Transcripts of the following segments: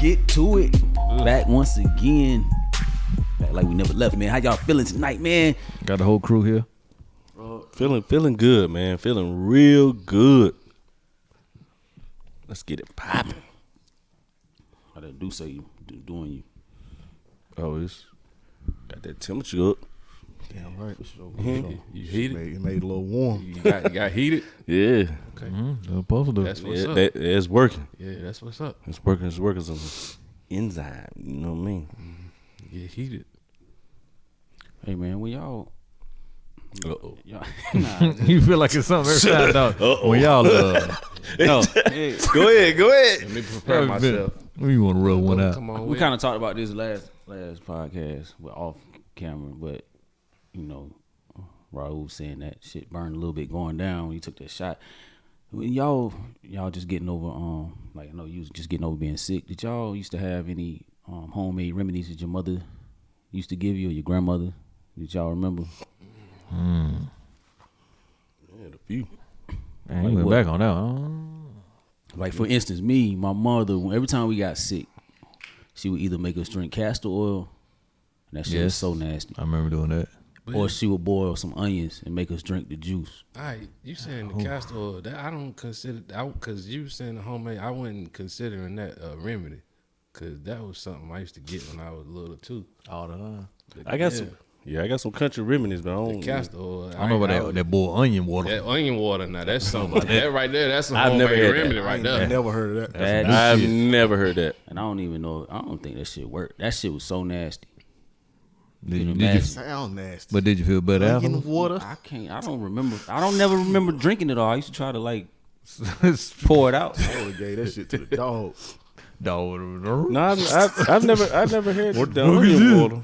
get to it. Back once again. Back like we never left, man. How y'all feeling tonight, man? Got the whole crew here. Feeling good, man. Feeling real good. Let's get it popping. How that do say you doing you? Oh, it's got that temperature up. Damn right. You heated? It made it a little warm. You got heated? Yeah. Okay. Supposed to do. That's what's up. It's working. Yeah, that's what's up. It's working. It's working some enzyme. You know what I mean? Get heated. Hey man, when y'all Uh-oh. You feel like it's something every time, dog. When y'all no, hey, Go ahead. Let me prepare myself. when you want to rub one out. Come on. we kind of talked about this last podcast, but off camera. But you know, Raul saying that shit burned a little bit going down when you took that shot. When y'all just getting over like I know you was just getting over being sick. Did y'all used to have any homemade remedies that your mother used to give you or your grandmother? Did y'all remember? Yeah, the few. Man, Like you went what? back on that one. Like for instance, me, my mother, every time we got sick, she would either make us drink castor oil, and that shit was Yes. so nasty, I remember doing that. or she would boil some onions and make us drink the juice. All right, you saying the castor oil? That I don't consider because you saying the homemade. I wasn't considering that a remedy, because that was something I used to get when I was little too. All the time. I got some. Yeah, I got some country remedies, but I The don't. castor oil. I know about that boiled onion water. That onion water. Now that's something. That right there. That's some I've never homemade had that. remedy I right ain't there. never heard of that. Bad I've shit. never heard that. And I don't even know. I don't think that shit worked. That shit was so nasty. Did you, imagine? Sound nasty. but did you feel better Onion after? water. I can't. I don't remember. I don't never remember drinking it all. I used to try to like pour it out. I would have gave that shit to the dog. Dog. No, I've never had the onion water.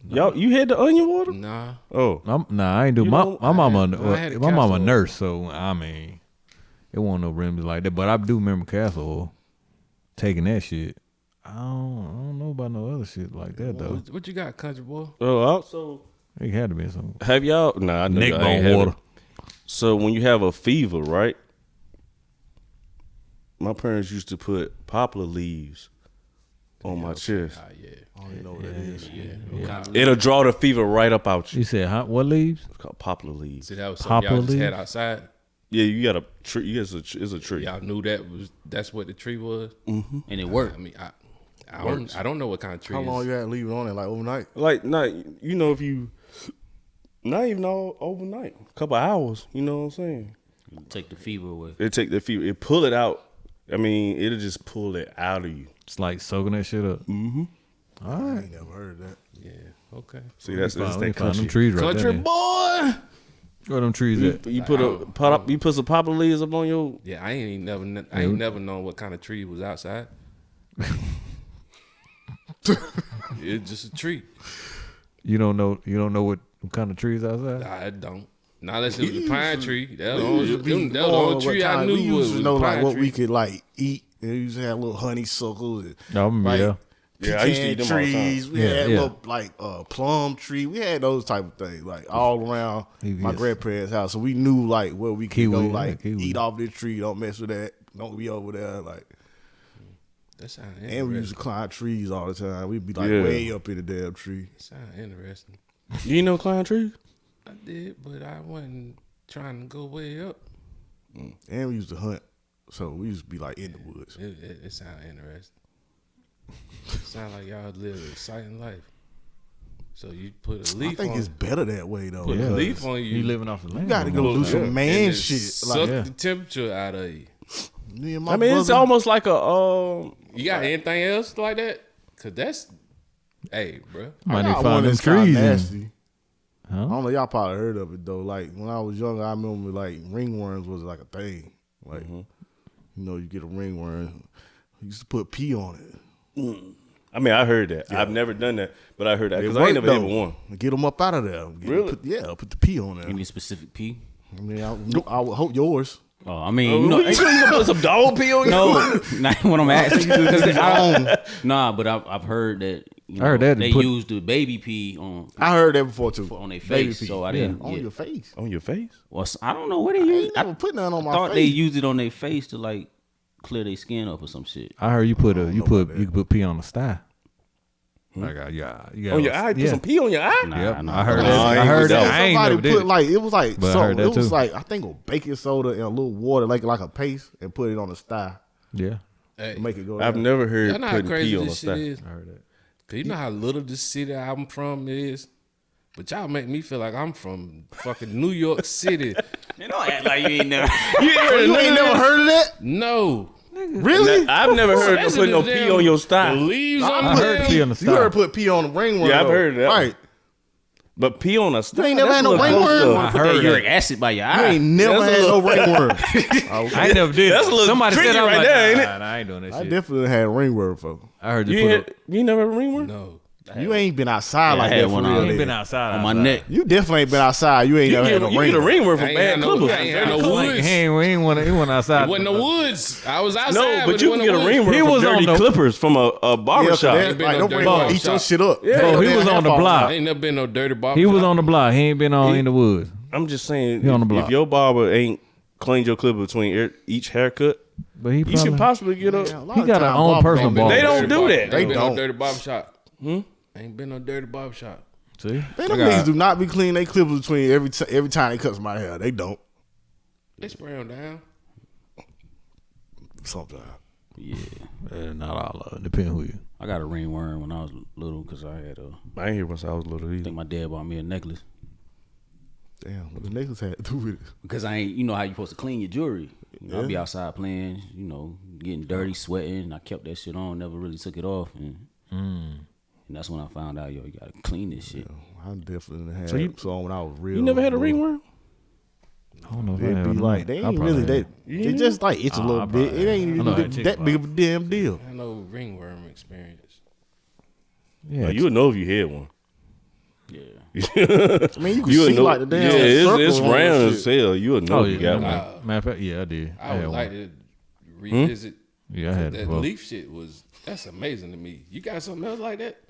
Y'all, you had the onion water? Nah. Oh, Nah, I ain't do You my know, mama. I had a My mama a castor oil. nurse, so I mean, it wasn't no remedy like that. But I do remember castor oil. Taking that shit. I don't know about no other shit like that though. What you got, country boy? also It had to be some have y'all? Nah, I know neck y'all ain't bone have water. it. So when you have a fever, right? My parents used to put poplar leaves on my chest. Yeah. I don't even know what that is. Yeah. It'll draw the fever right up out you. You said what leaves? It's called poplar leaves. See, that was Poplar something y'all just had leaves? outside. Yeah, you got a tree. It's a tree. Y'all knew that's what the tree was. And it worked. I mean, I don't know what kind of tree. How it long is. you had to leave it on there? Like overnight? Like not, you know, if you not even all overnight, a couple hours. You know what I'm saying? Take the fever away. It take the fever, it pull it out. I mean, it'll just pull it out of you. It's like soaking that shit up. I ain't never heard of that. Yeah. Okay. See, that's We that found them country. trees right Country there. boy. Where them trees at? You put some poplar leaves up on your. Yeah, I ain't never known what kind of tree was outside. It's just a tree. You don't know what kind of trees outside? I don't. Not unless it was a pine tree. That was the only tree I knew we was used to a know like pine what tree. we could like eat. And we used to have little honeysuckles. And, I remember, like, yeah. Yeah, I used to eat them all the time. trees. We Yeah, had yeah. little like plum tree. We had those type of things like all around my Yes. grandparents' house. So we knew like where we could go Kiwi, like yeah, kiwi. eat off this tree. Don't mess with that. Don't be over there. Like, That sounds and we interesting. used to climb trees all the time. We'd be like Yeah. way up in the damn tree. Sound interesting. You know climb trees? I did, but I wasn't trying to go way up. And we used to hunt. So we used to be like in the woods. It sounds interesting. It sound like y'all live an exciting life. So you put a leaf I think on it's better that way though. put a because leaf on you. You living off the land. You got to go do and some man shit. Suck Like, Yeah. the temperature out of you. me and my I mean, it's brother- almost like a You got anything else like that? Cause that's, hey, bro. Might I need got to find one them that's kinda trees. and- nasty. I Huh? don't know. Y'all probably heard of it though. Like when I was younger, I remember like ringworms was like a thing. Like you know, you get a ringworm. You used to put pee on it. I mean, I heard that. I've never done that, but I heard that It because I ain't worked, never hit though. one. Get them up out of there. Really? Put the pee on there. Give me a specific pee. I mean, I would hope yours. Oh, I mean, you know, You gonna put some dog pee on you? no, not what I'm asking you. Nah, but I've heard that. You know, I heard that they put- use the baby pee on I heard that before too. on their Baby face, pee. so I didn't. on yeah. your face. On your face? Well, I don't know what they I use. ain't never put nothing on my thought face. they used it on their face to like clear their skin up or some shit. I heard you could put pee on the sty. Like, you on your eye, put some pee on your eye. Yep, Nah. I heard that. I heard that. I ain't never Somebody did put it. like it was like But I so heard that it was too. like I think a baking soda and a little water, like a paste, and put it on the sty. Yeah, Hey, To make it go. I've down. never heard y'all know how putting crazy pee on a this shit stuff. is? I heard that. Cause you know how little the city I'm from is? But y'all make me feel like I'm from fucking New York City. You don't act like you ain't never. You ain't never heard of that? No. Really? I've never heard of putting no pee on your The style. leaves on I heard them. pee on the You heard sty. put pee on the ringworm. Yeah, I've though. heard of that one. Right. But pee on a style. ain't never that's had no a little ringworm? close I to- Put that heard uric that. acid by your You eye. ain't never That's a had no little- ringworm. I ain't never did. That's a little Somebody said tricky I was right like, there, ain't it? nah, I ain't doing that I shit. definitely had ringworm before. I heard You you ain't put. you ain't never had a ringworm? No. You ain't been outside Yeah, like I had that for one real. on. I ain't then. been outside On my neck. You definitely ain't been outside. You ain't You never get had no a ringworm. ringworm from I ain't bad had no- Clippers. I ain't had no Like, woods. he went outside. It wasn't the woods. I was outside. No, but you can it get a wasn't the ringworm He from was on dirty the- Clippers from a Yeah, barber so shop. that, been like, no don't dirty bring barber eat your shop. shit up. Yeah, Bro, he Damn was on the half block. I ain't never been no dirty barber. He was shop. on the block. He ain't been in the woods. I'm just saying, He on the block. if your barber ain't cleaned your clipper between each haircut, But he you should probably, possibly get a. Yeah, a lot he of got time an own barbers personal don't do barber. They don't do that. Ain't They been don't. no dirty barber shop. Ain't been no dirty barber shop. See, Man, them niggas do not be cleaning their clippers between every time they cut somebody's hair. They don't. They spray them down. Sometimes. Yeah. not all of it. Depends who you. I got a ringworm when I was little because I had a. I ain't here once I was little I either. think my dad bought me a necklace Damn, what the niggas had to do with it? because I ain't. You know how you supposed to clean your jewelry. I'd be outside playing, getting dirty, sweating. And I kept that shit on, never really took it off, and that's when I found out, you gotta clean this shit. I definitely had So you- some when I was real. You never had a little. ringworm? I don't know if I It'd have be or like not. they I ain't probably really have. that. They just like itch a little I bit. probably It ain't have. I know even that that big of a damn deal. I know ringworm experience. Yeah, You would know if you had one. Yeah. I mean, you can would see know. like the damn yeah, circle it's on that round as shit. hell. You would know Oh if you yeah, got one. matter of fact, yeah, I did. I would had like one. to revisit. Yeah, I had That it. Before. leaf shit that's amazing to me. You got something else like that?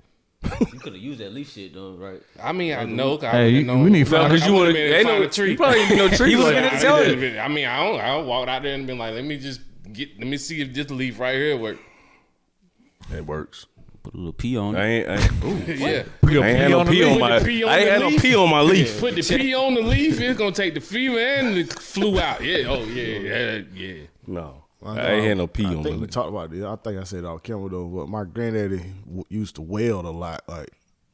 You could have used that leaf shit though, right? I mean, I know. 'Cause Hey, I we need to find- Because you would have have. find a tree. You probably ain't no tree. He was like gonna that. tell you. I mean, I walked out there and been like, let me see if this leaf right here work. It works. Put a little pee on I it. ain't. Ooh. Yeah. I ain't had no pee on my. I Put the pee on ain't the had no leaf. pee on my leaf. Put the pee on the leaf. It's gonna take the fever and the flu out. Yeah. Oh yeah. No, I ain't had no pee I on my think we leaf. talked about this. I think I said it off camera though. But my granddaddy used to weld a lot. Like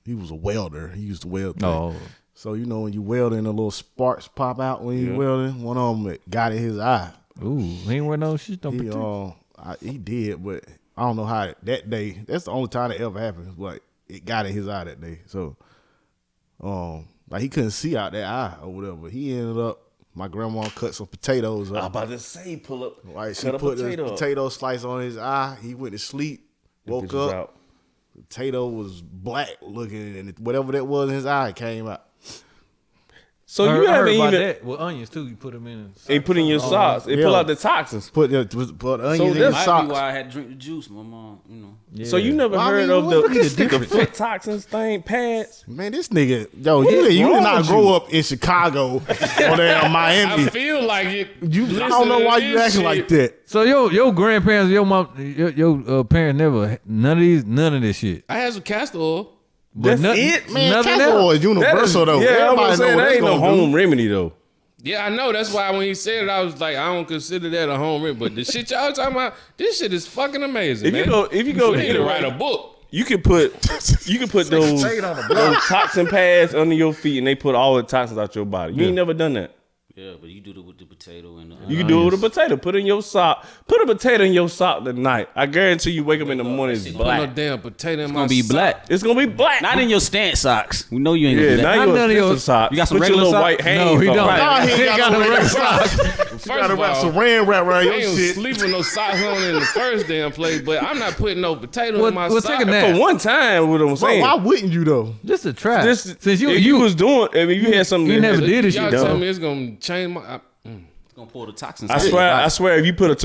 he was a welder. He used to weld. things. Oh, So when you welding, the little sparks pop out when you welding. One of them got in his eye. ooh, he ain't wear no shit. Don't He did, but I don't know how that day. That's the only time it ever happened. Like it got in his eye that day. So, like he couldn't see out that eye or whatever. He ended up. My grandma cut some potatoes I was up. about to say, pull up. Right, she cut a put the potato. potato slice on his eye. He went to sleep. Woke Bitch was up. out. Potato was black looking, and whatever that was in his eye came out. So I you heard haven't about even. that with onions too. You put them in. They put in your socks. They pull Yeah. out the toxins. Put onions in that's- his Might socks. be why I had to drink the juice, my mom. Yeah. So you never Well, I heard mean, of look at the the foot toxins thing pads? Man, this nigga, yo, is you wrong did not with grow you? up in Chicago or there in Miami. I feel like it. I don't know why you acting like that. So your grandparents, your mom, your parents never none of this shit. I had some castor oil. But That's it? Man, nothing castor else. oil is universal though. Yeah, I'm Everybody saying know that that's ain't no gonna do. home remedy though. Yeah, I know. That's why when he said it, I was like, I don't consider that a home remedy. But the shit y'all talking about, this shit is fucking amazing, If man. you go we to need to write a book. you can put those toxin pads under your feet and they put all the toxins out your body. You ain't never done that. Yeah, but you do it with the potato and the You can do it with a potato. Put it in your sock. Put a potato in your sock tonight. I guarantee you wake up in the morning it's Put no black. damn potato in It's my gonna be sock. black. It's gonna be black. Not in your stance socks. We know you ain't gonna Yeah, do that. now None of you're your- a sock. You got some Put your regular little socks? white hands No, he on. don't. Right. Nah, he ain't got no regular First You gotta of wrap all, saran wrap around I your ain't shit. sleep with no socks on in the first damn place, but I'm not putting no potato in my Well, sock. take a nap. For one time, what I'm But saying. why wouldn't you though? Just a try. This, Since if you was doing, I mean, you had something. you that never had- did this Y'all shit. tell me it's gonna change my. It's gonna pull the toxins. I out of your swear, body. I swear, if you put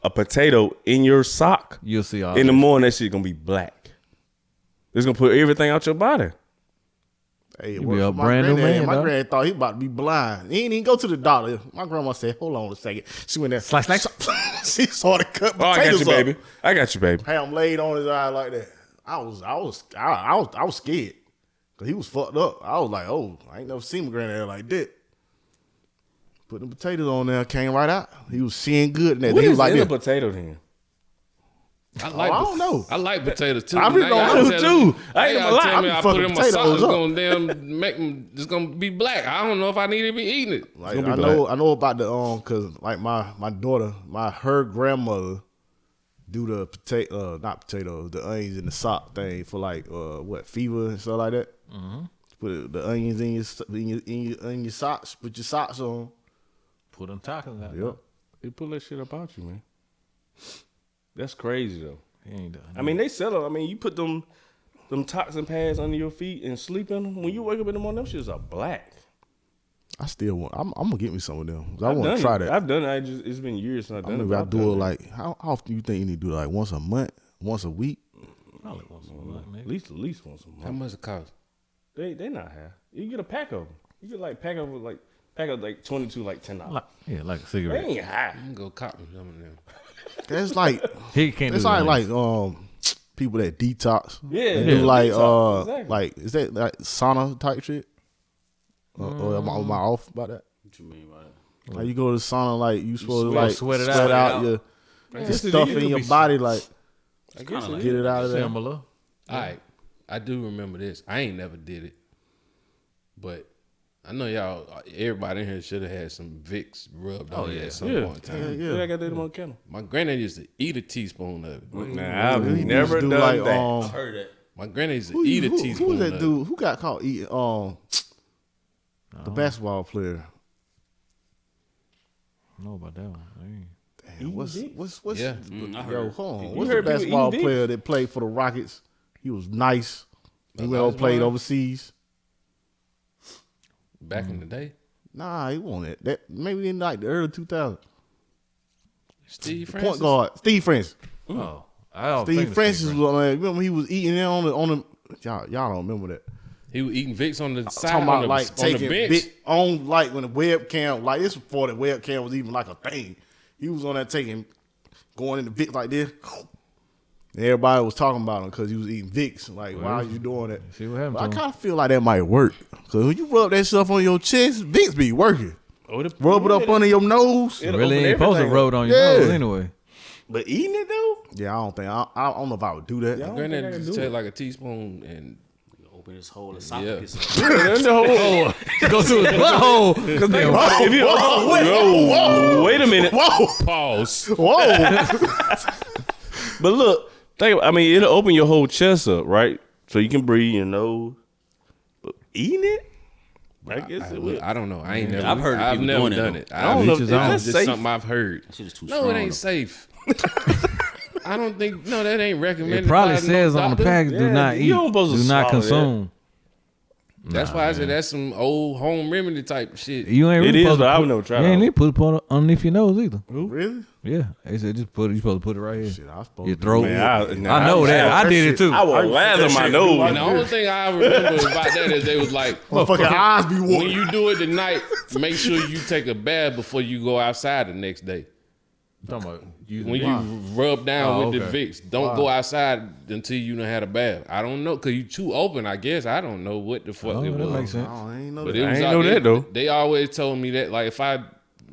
a potato in your sock You'll see all in the this. morning, that shit gonna be black. It's gonna put everything out your body. Hey, it You worked be a for my brand new granddad. man, My dog. granddad thought he about to be blind. He ain't even go to the doctor. My grandma said, "Hold on a second." She went there, Slice. she started cutting Oh, I got potatoes you, up. baby. I got you, baby. Had him laid on his eye like that. I was scared because he was fucked up. I was like, oh, I ain't never seen my granddad like that. Put the potatoes on there, came right out. He was seeing good. And What he is was like in a this. potato then? I don't know. I like potatoes too. I really Now don't y'all know, tell too. me- I ain't now gonna y'all lie. tell me I I be put fucking in my sauce, potatoes it's up. gonna damn make them. It's gonna be black. I don't know if I need to be eating it. Like, gonna be I know about the cause like my daughter, her grandmother do the not potatoes, the onions in the sock thing for like fever and stuff like that. Mm-hmm. Put the onions in your socks. Put your socks on. Put them tacos out. Yep. They pull that shit about you, man. That's crazy though. He ain't done. I mean, they sell them. I mean, you put them toxin pads under your feet and sleep in them. When you wake up in the morning, them shits are black. I still want. I'm gonna get me some of them. 'Cause I I've want done to try it. that. I've done it. It's been years since I've done it. Maybe but I I've do done it like how often you think you need to do it? Like once a month, once a week? Probably once a month, At maybe. least once a month. How much it cost? They not half. You get a pack of them. You get like pack of 22, like $10. Like a They cigarette. ain't high. You can go cop me some of them. That's like He can't it's do that. like people that detox. Yeah, They do like detox, exactly. like is that like sauna type shit? Or am I off about that? What you mean by that? Like you go to the sauna like you supposed to like sweat it sweat out. out your guess it stuff is. in It your could be- body like I guess it get it out of there. Similar. All right, I do remember this. I ain't never did it, but I know y'all. Everybody in here should have had some Vicks rubbed on you at some Yeah. point in time. Yeah, I got that in my kennel. My granddad used to eat a teaspoon of it. Nah, I've He never used to done do like, that. Heard that. My granddad used to Who eat a was teaspoon that of dude? Who got caught eating? The basketball player. I know about that one. Damn, what's Yeah. I yo? heard. Hold on. You What's the heard people basketball eating player that played for the Rockets? He was nice. He went over Olajuwon? played overseas. back in the day. Nah, he won it. That maybe in like the early 2000s. Steve Francis. Point guard Steve Francis. Oh, I don't Steve think Francis was remember he was eating it on the y'all don't remember that. He was eating Vicks on the side Talking on about the, like on taking the bench. big on like when the webcam like this before the webcam was even like a thing. He was on that going in the Vicks like this. And everybody was talking about him because he was eating Vicks. Like, why are you doing that? See what happened But I to him. kind of feel like that might work. Because when you rub that stuff on your chest, Vicks be working. Rub it up under your nose. It'll Really open ain't supposed to everything rub it on your Yeah. nose anyway. But eating it though? Yeah, I don't know if I would do that. Yeah. My I granddad don't think I used can to do take like a teaspoon and Open his whole esophagus. No. Go to his butthole. If you whoa, wait a minute. Whoa, pause. whoa. But look, it'll open your whole chest up, right? So you can breathe your nose. But eating it? I guess it would. I don't know. I ain't never. I've heard of I've people never doing it, done though. it. I don't know if Is that's It's just safe. something I've heard. That shit is too No, strong. it ain't though. safe. I don't think. No, that ain't recommended. It probably by no says on the doctor. package, do Yeah, not you eat, don't supposed to do not swallow that. consume. That's why I said that's some old home remedy type shit. You ain't It really is, supposed but to I put, would never try You that. ain't need to put it underneath your nose either. Really? Yeah, they said just put it. You supposed to put it right here. Shit, I was supposed Your to throat. Man, I know that. I did it too. I will lather my And nose. the only thing I remember about that is they was like, Motherfucking eyes be when watering. you do it tonight, make sure you take a bath before you go outside the next day. Talking about When you rub down with okay. the Vicks, don't go outside until you done had a bath. I don't know, cause you too open. I guess I don't know what the fuck Oh, it that was. makes sense. I ain't know But that. it was ain't out know there. that, though. They always told me that, like, if I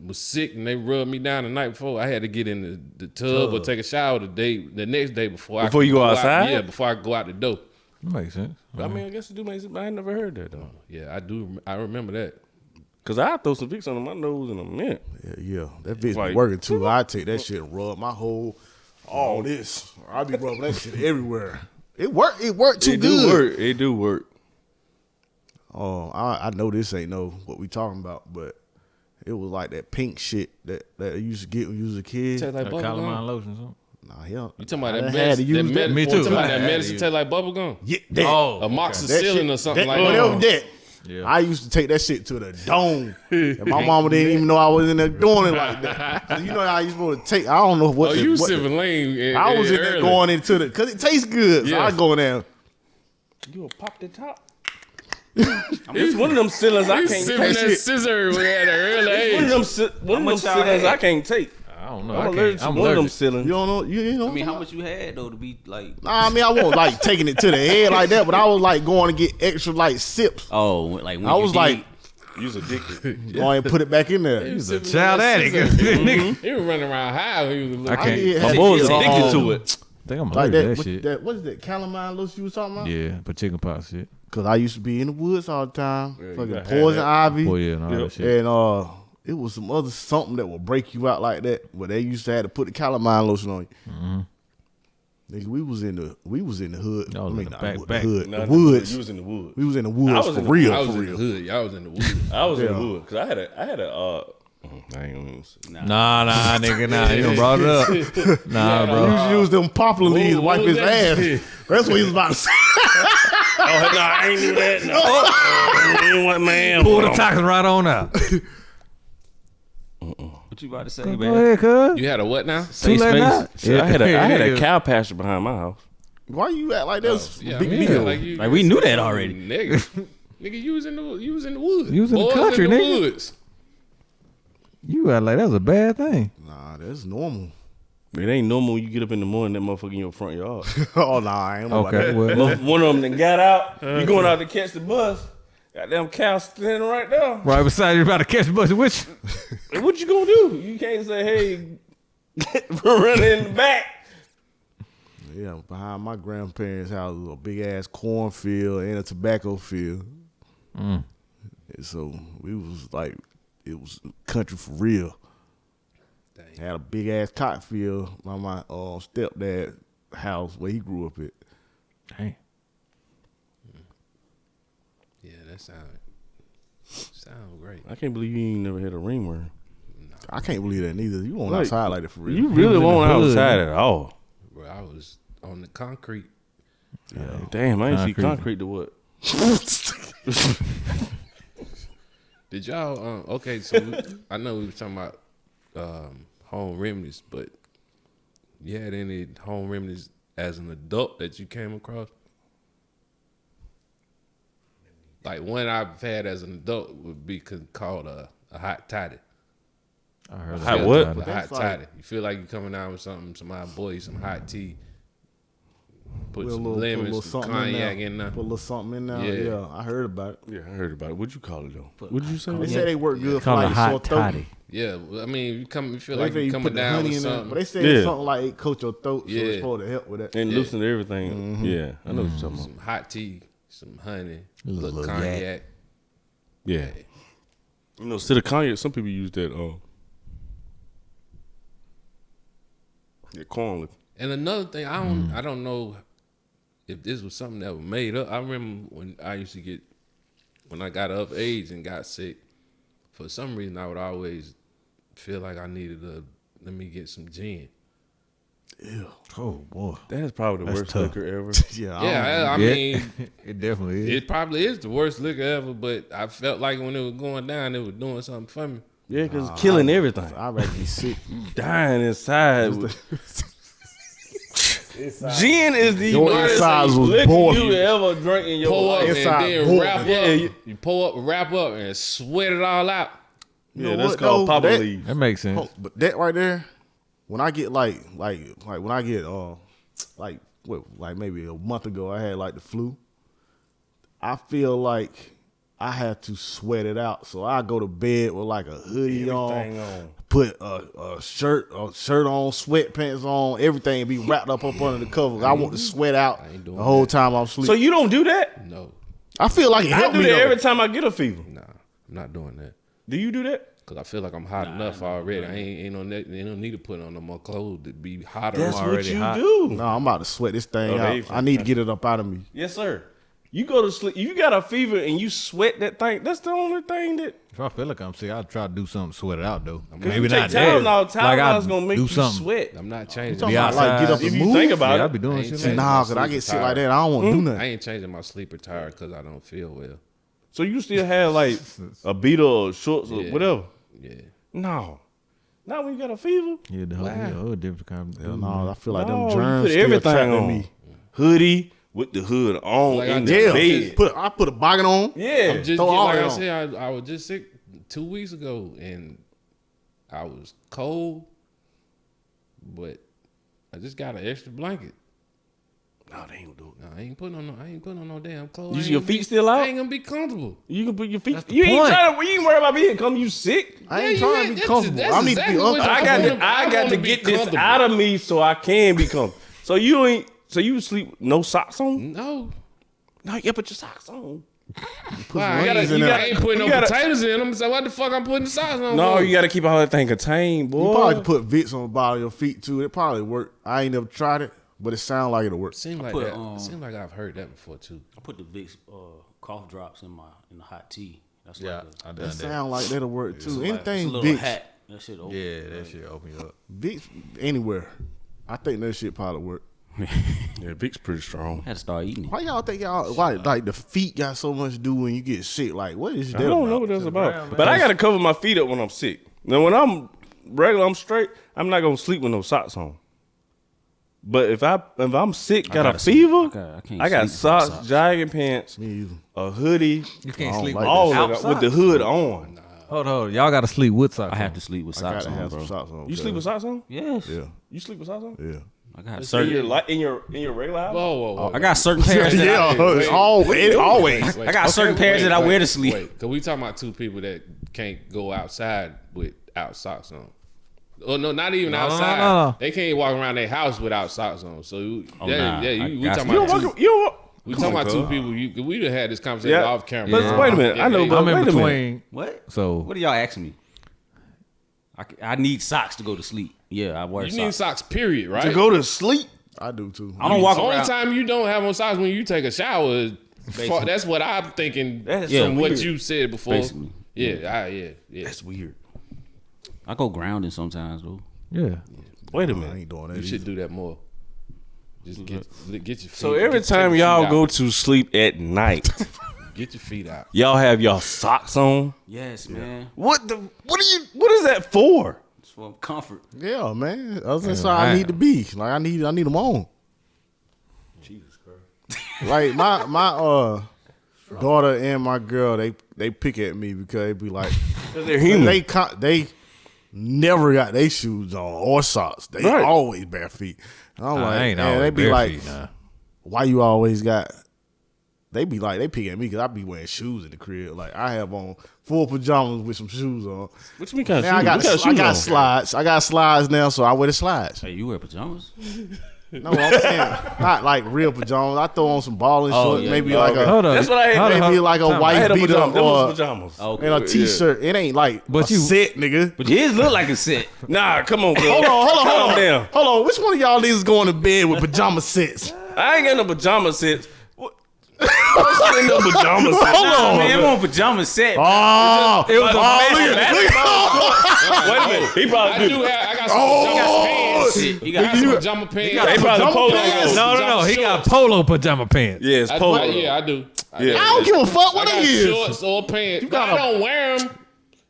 was sick and they rubbed me down the night before, I had to get in the tub or take a shower the next day before Before I you could go out. outside? Yeah, before I go out the door. That makes sense. I mean, I guess it do make sense, but I ain't never heard that though. Yeah, I do. I remember that. Cause I throw some Vicks under my nose in a minute. Yeah, that bitch Like- be working too. I take that shit and rub my whole all this. I be rubbing that shit everywhere. It worked. It worked too It good. do work. It do work. I know this ain't what we talking about, but it was like that pink shit that you used to get when you was a kid. Taste like Like bubble calamine gum. lotion or something. Nah, hell, You talking about I that done had to medicine? use that. Me You too. talking about I that had to medicine use taste like bubble gum? Yeah, that, Amoxicillin or something like whatever that. that. Yeah. I used to take that shit to the dome, and my mama didn't even know I was in there doing it like that. So you know how you supposed to take? I don't know what. Oh, the- you what the- sipping lean? I was in there going into the because it tastes good. So Yeah. I go in there. You will pop the top. It's one of them ceilings I You can't sipping take. that scissor we had an early It's one of age. them ceilings I can't take. I don't know. I'm I allergic can't. to I'm one of them allergic. ceilings. You don't know. You know. I mean, how much you had though to be like? Nah, I mean, I wasn't like taking it to the head like that, but I was like going to get extra like sips. Oh, like when I you was did, like, You was addicted. go ahead and put it back in there. He was a Sipping child that addict. scissor. Nigga. He was running around high when he was a little I can't. kid. My boy was addicted to it. I think I'm Like allergic to that that, shit. what is that calamine lotion you was talking about? Yeah, but chicken pox shit. Cause I used to be in the woods all the time, Yeah, you fucking gotta have poison that. ivy, Oh yeah, and all Yep. that shit. and it was some other something that would break you out like that. But they used to have to put the calamine lotion on you. Mm-hmm. Nigga, we was in the hood. Y'all was in the not back- the back. hood, Nah, the woods. You was in the woods. We was in the woods was for in the- real, I was for in the real. hood. Y'all was in the woods. I was in Yeah. the woods because I had a. I ain't gonna say. Nah, nigga, nah. You done brought it up. Nah, We bro. used to use them poplar leaves to what wipe was his that ass. shit? That's what he was about to say. Oh no, I ain't do that. No, I ain't what man. Pull the toxin right on out. What you about to say, Go man? ahead, cuz. You had a what now? Too late now. I had a cow pasture behind my house. Why you act like that's Yeah, big I mean, deal? Like, we knew that already. Nigga, nigga, you was in the woods. You was in the Boys country, in the nigga. woods. You act like that was a bad thing. Nah, that's normal. It ain't normal when you get up in the morning, that motherfucker in your front yard. Oh nah, I ain't know about Okay, that. well, One of them that got out, you going out to catch the bus. Goddamn cow standing right there. right beside you, about to catch the bus. Which? And what you gonna do? You can't say, hey, run in the back. Yeah, behind my grandparents' house was a big ass cornfield and a tobacco field. And so we was like, it was country for real. Had a big ass cotton field by my stepdad house where he grew up at. Hey, Yeah, that sound great. I can't believe you ain't never had a ringworm. I can't believe that neither. You won't Like, outside like that for real. You really was in the won't hood, outside at all. Bro, I was on the concrete. Damn, I ain't see Concrete. concrete to what? Did y'all? Okay, so I know we were talking about home remedies, but you had any home remedies as an adult that you came across? Like one I've had as an adult would be called a hot toddy. I heard Hot that. what? A hot That's like- toddy. You feel like you're coming out with something, some hot boy, some hot tea. Put Put a some little lemon, some cognac in there. Put a little something in there. Yeah. Yeah, I heard about it. Yeah, I heard about it. What'd you call it though? What'd you say? They say they work good for Call it like hot sore throat. toddy. Yeah, well, I mean, you feel They like say you're you coming put the down honey with in there, something. but they say Yeah. it's something like it coat your throat, so Yeah. it's supposed to help with that. And Yeah. loosen everything. Yeah, I know what you're talking about. Some hot tea, some honey, A little little yak. cognac. Yeah. You know, instead of cognac, some people use that corn liquor. And another thing, I don't know if this was something that was made up. I remember when I got of age and got sick, for some reason I would always feel like I needed let me get some gin. Oh boy. That is probably the That's worst tough. liquor ever. Yeah, Yeah, I Yeah. mean, It definitely is. it probably is the worst liquor ever, but I felt like when it was going down, it was doing something for me. Yeah, because it's killing everything. I'd rather be sick. Dying inside. Gin is the Your worst insides was liquor boiling. you ever drink in your Pour up life. and Inside then boiled. wrap Yeah, up. You pour up, wrap up, and sweat it all out. Yeah, know that's what, called though? papa That- leaves. That makes sense. But that right there, when I get like when I get like maybe a month ago, I had like the flu. I feel like I have to sweat it out, so I go to bed with like a hoodie Everything on, on. put a shirt on, sweatpants on, everything be wrapped up under the covers. I want to sweat out ain't doing the whole that. time I'm sleeping. So you don't do that? No, I feel like it I helped do me that though. every time I get a fever. nah, I'm not doing that. Do you do that? Cause I feel like I'm hot enough already. I ain't no need to put on no more clothes to be hotter. That's I'm what already you hot. do. No, I'm about to sweat this thing Oh, out. Dave. I need to get it up out of me. Yes, sir. You go to sleep. You got a fever and you sweat that thing. That's the only thing that. If I feel like I'm sick, I'll try to do something to sweat it out though. You Maybe take not that. Tylenol. Tylenol's gonna make do you something. sweat. I'm not changing. Talking Be about like get up outside. If and you move. think about Yeah, I'll it, be doing I shit ain't like changing that. Nah, my cause I sleep get sick attire. like that. I don't want to do I nothing. ain't changing my sleep attire because I don't feel well. so you still have like a beater or shorts or Yeah. whatever. Yeah. No, not when you got a fever. Yeah, the whole different kind of. No, I feel like No, them you germs put still everything trapped in on. me. Hoodie with the hood on Like in I the did. bed. I put a boggin on. Yeah. I'm just Throw all like that I on. said, I was just sick 2 weeks ago, and I was cold, but I just got an extra blanket. No, they ain't gonna do it. No, I ain't putting on no damn clothes. You I see ain't your gonna be- feet still out? I ain't gonna be comfortable. You can put your feet. the You ain't point. trying to. You ain't worried about being comfortable. You sick. I ain't Yeah, trying yeah, to be that's- comfortable. that's I need exactly to be what I uncomfortable. got wanna to be get this comfortable. out of me so I can be comfortable. So you ain't. So you sleep with no socks on? No. No, you gotta put your socks on. Why? rings I in there. ain't putting you no gotta- potatoes in them, so what the fuck I'm putting the socks on No, for? you gotta keep all that thing contained, boy. You probably could put Vicks on the bottom of your feet too. It probably work. I ain't never tried it, but it sounds like it'll work. Seem like put, that. Seem like I've heard that before too. I put the Vicks cough drops in the hot tea. That's Yeah, like I done That that. sound like that'll work too. it's a Anything little Vicks, hat. That shit open. Yeah, that shit open you up. Vicks anywhere. I think that shit probably work. Yeah, Vic's pretty strong. I had to start eating it. Why y'all think y'all like the feet got so much to do when you get sick? Like what is that? I don't know about? what that's about. But I gotta cover my feet up when I'm sick. Now when I'm regular, I'm straight. I'm not gonna sleep with no socks on. But if I'm sick, got a gotta sleep. fever, I can't I got sleep without socks, jogging pants, Me either. a hoodie, You I can't don't sleep like with that all out of that with the hood on. Hold. Y'all got to sleep with socks. I have on. to sleep with I socks gotta on, have bro. some socks on. You sleep with socks on? Yes. Yeah, You sleep with socks on? yeah. I got In certain. your regular house? Whoa. I got certain pairs that Yeah, wait. always. Wait, I got certain pairs that I wear to sleep. Wait, because we talking about two people that can't go outside without socks on. Oh no, not even outside. no. They can't walk around their house without socks on. So nah, we I talking got about you. two, we talking about two people. We done had this conversation Yeah. off camera. But wait a minute. I know, but I'm in wait a minute. between. What? So What are y'all asking me? I need socks to go to sleep. Yeah, I wear You socks. need socks, period, right? To go to sleep? I do too. I don't walk The only around. time you don't have on socks when you take a shower. That's what I'm thinking. That's Yeah. from weird. what you said before. Basically. Yeah. That's weird. I go grounding sometimes, though. yeah, Wait a I minute. ain't doing that. You either. should do that more. Just get your feet. So every time y'all go to sleep at night, get your feet out. y'all have y'all socks on? Yes, man. What is that for? It's for comfort. Yeah, man. That's how I need to be. Like I need them on. Jesus Christ. Like my daughter and my girl, they pick at me because they be like, They're human. they never got their shoes on or socks. They Right. always bare feet. And I'm I like, ain't man, always they be bare like, feet, nah. why you always got? They be like, they pick at me because I be wearing shoes in the crib. Like I have on full pajamas with some shoes on. What you mean kind of Now I shoes? got What kind of I shoes got on? slides. I got slides now, so I wear the slides. Hey, you wear pajamas? No, I'm saying not like real pajamas. I throw on some balling Oh, shorts, yeah, maybe yeah. like a Hold on. That's what I had. Hold on, maybe hold- like a time out. I white had a beater pajama. Them was or pajamas. Okay. and a t-shirt. It ain't like But a you- set, nigga. But yours look like a set. Nah, come on, bro. Hold on. Calm down. Hold on. Which one of y'all niggas going to bed with pajama sets? I ain't got no pajama sets. What's in no pajama sets? Hold on. Man, it wasn't pajama set. Oh, It was a Wait a minute. He probably do. I got some pajama pants. You I got got some pajama pants. They probably Pajama polo. pants? No. He got polo pajama pants. Yeah, it's I polo. yeah, I do. Yeah. I don't give a fuck I what got it is. shorts or pants. But got I a- don't wear them.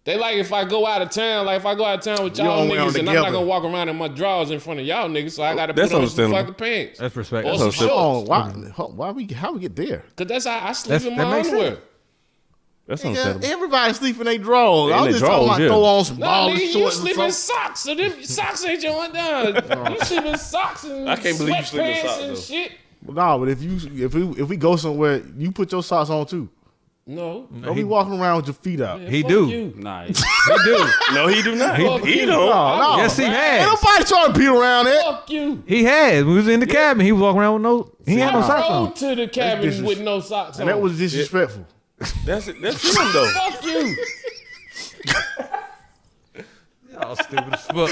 They like if I go out of town, with y'all don't wear 'em niggas, and I'm not together. gonna walk around in my drawers in front of y'all niggas, so I gotta That's put on some understandable. fucking pants. That's respect. Or That's some understandable. shorts. Hold on, how we get there? Cause that's how I sleep in that my makes underwear. sense. That's Yeah, understandable. everybody sleep in their drawers. In I'm their just talking drawers, about yeah. throw on some Nah, ball nigga, you shorts sleep or in something. socks, so them socks ain't your undone. You sleep in socks and I can't believe you sleep in sweatpants socks, and though. shit. Nah, but if we go somewhere, you put your socks on too. No. Don't be walking around with your feet out. He Fuck do. you. Nah, He do. No, he do not. Fuck He you. don't. No. Yes, he Ain't has. nobody trying to beat around it. Fuck you. He had. We was in the cabin. He was walking around with no. He had no I socks rode on. to the cabin disres- with no socks on. And that was disrespectful. That's him though. Fuck you. Y'all stupid as fuck.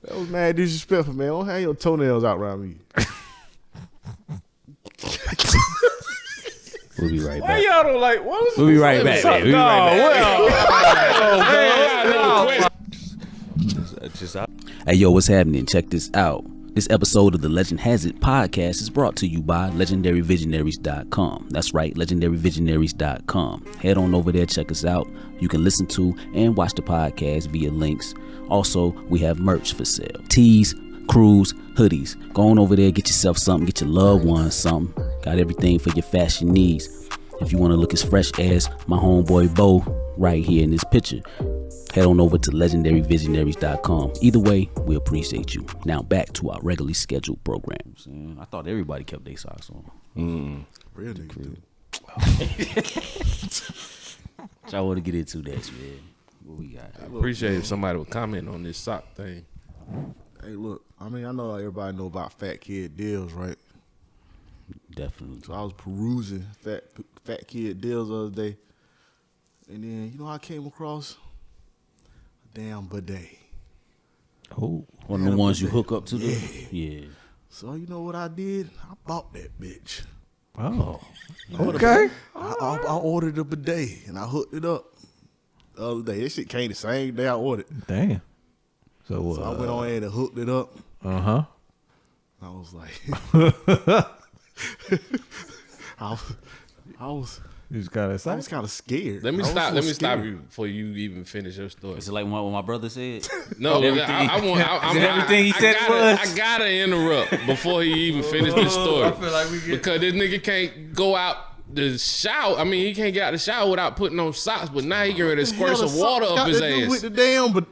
That was mad disrespectful, man. Don't have your toenails out around me. we'll be right Why back. y'all don't like? What was We'll be right back, man. We'll be right back. Just out. Hey, yo, what's happening? Check this out. This episode of the Legend Has It podcast is brought to you by legendaryvisionaries.com. That's right, legendaryvisionaries.com. Head on over there, check us out. You can listen to and watch the podcast via links. Also, we have merch for sale. Tees, crews, hoodies. Go on over there, get yourself something, get your loved ones something. Got everything for your fashion needs. If you want to look as fresh as my homeboy Bo right here in this picture, head on over to legendaryvisionaries.com. Either way, we appreciate you. Now back to our regularly scheduled programs. I thought everybody kept their socks on. Real nigga. I want to get into that, man. What we got? I appreciate if somebody would comment on this sock thing. Hey, look. I mean, I know everybody know about fat kid deals, right? Definitely. So I was perusing fat kid deals the other day, and then you know I came across a damn bidet. Oh, one of the ones you hook up to yeah. So you know what I did? I bought that bitch. Oh, okay. I ordered a bidet and I hooked it up the other day. This shit came the same day I ordered. Damn. So I went on ahead and hooked it up. Uh-huh. I was like, I was You just gotta say. kind of scared. Let me I was stop. so Let me stop scared. you before you even finish your story. Is it like what my brother said? No, everything he said was? I gotta interrupt before he even finished this story. Because this nigga can't go out the shower. I mean, he can't get out the shower without putting on socks. But now he getting ready to squirt some water up his ass. With the damn, but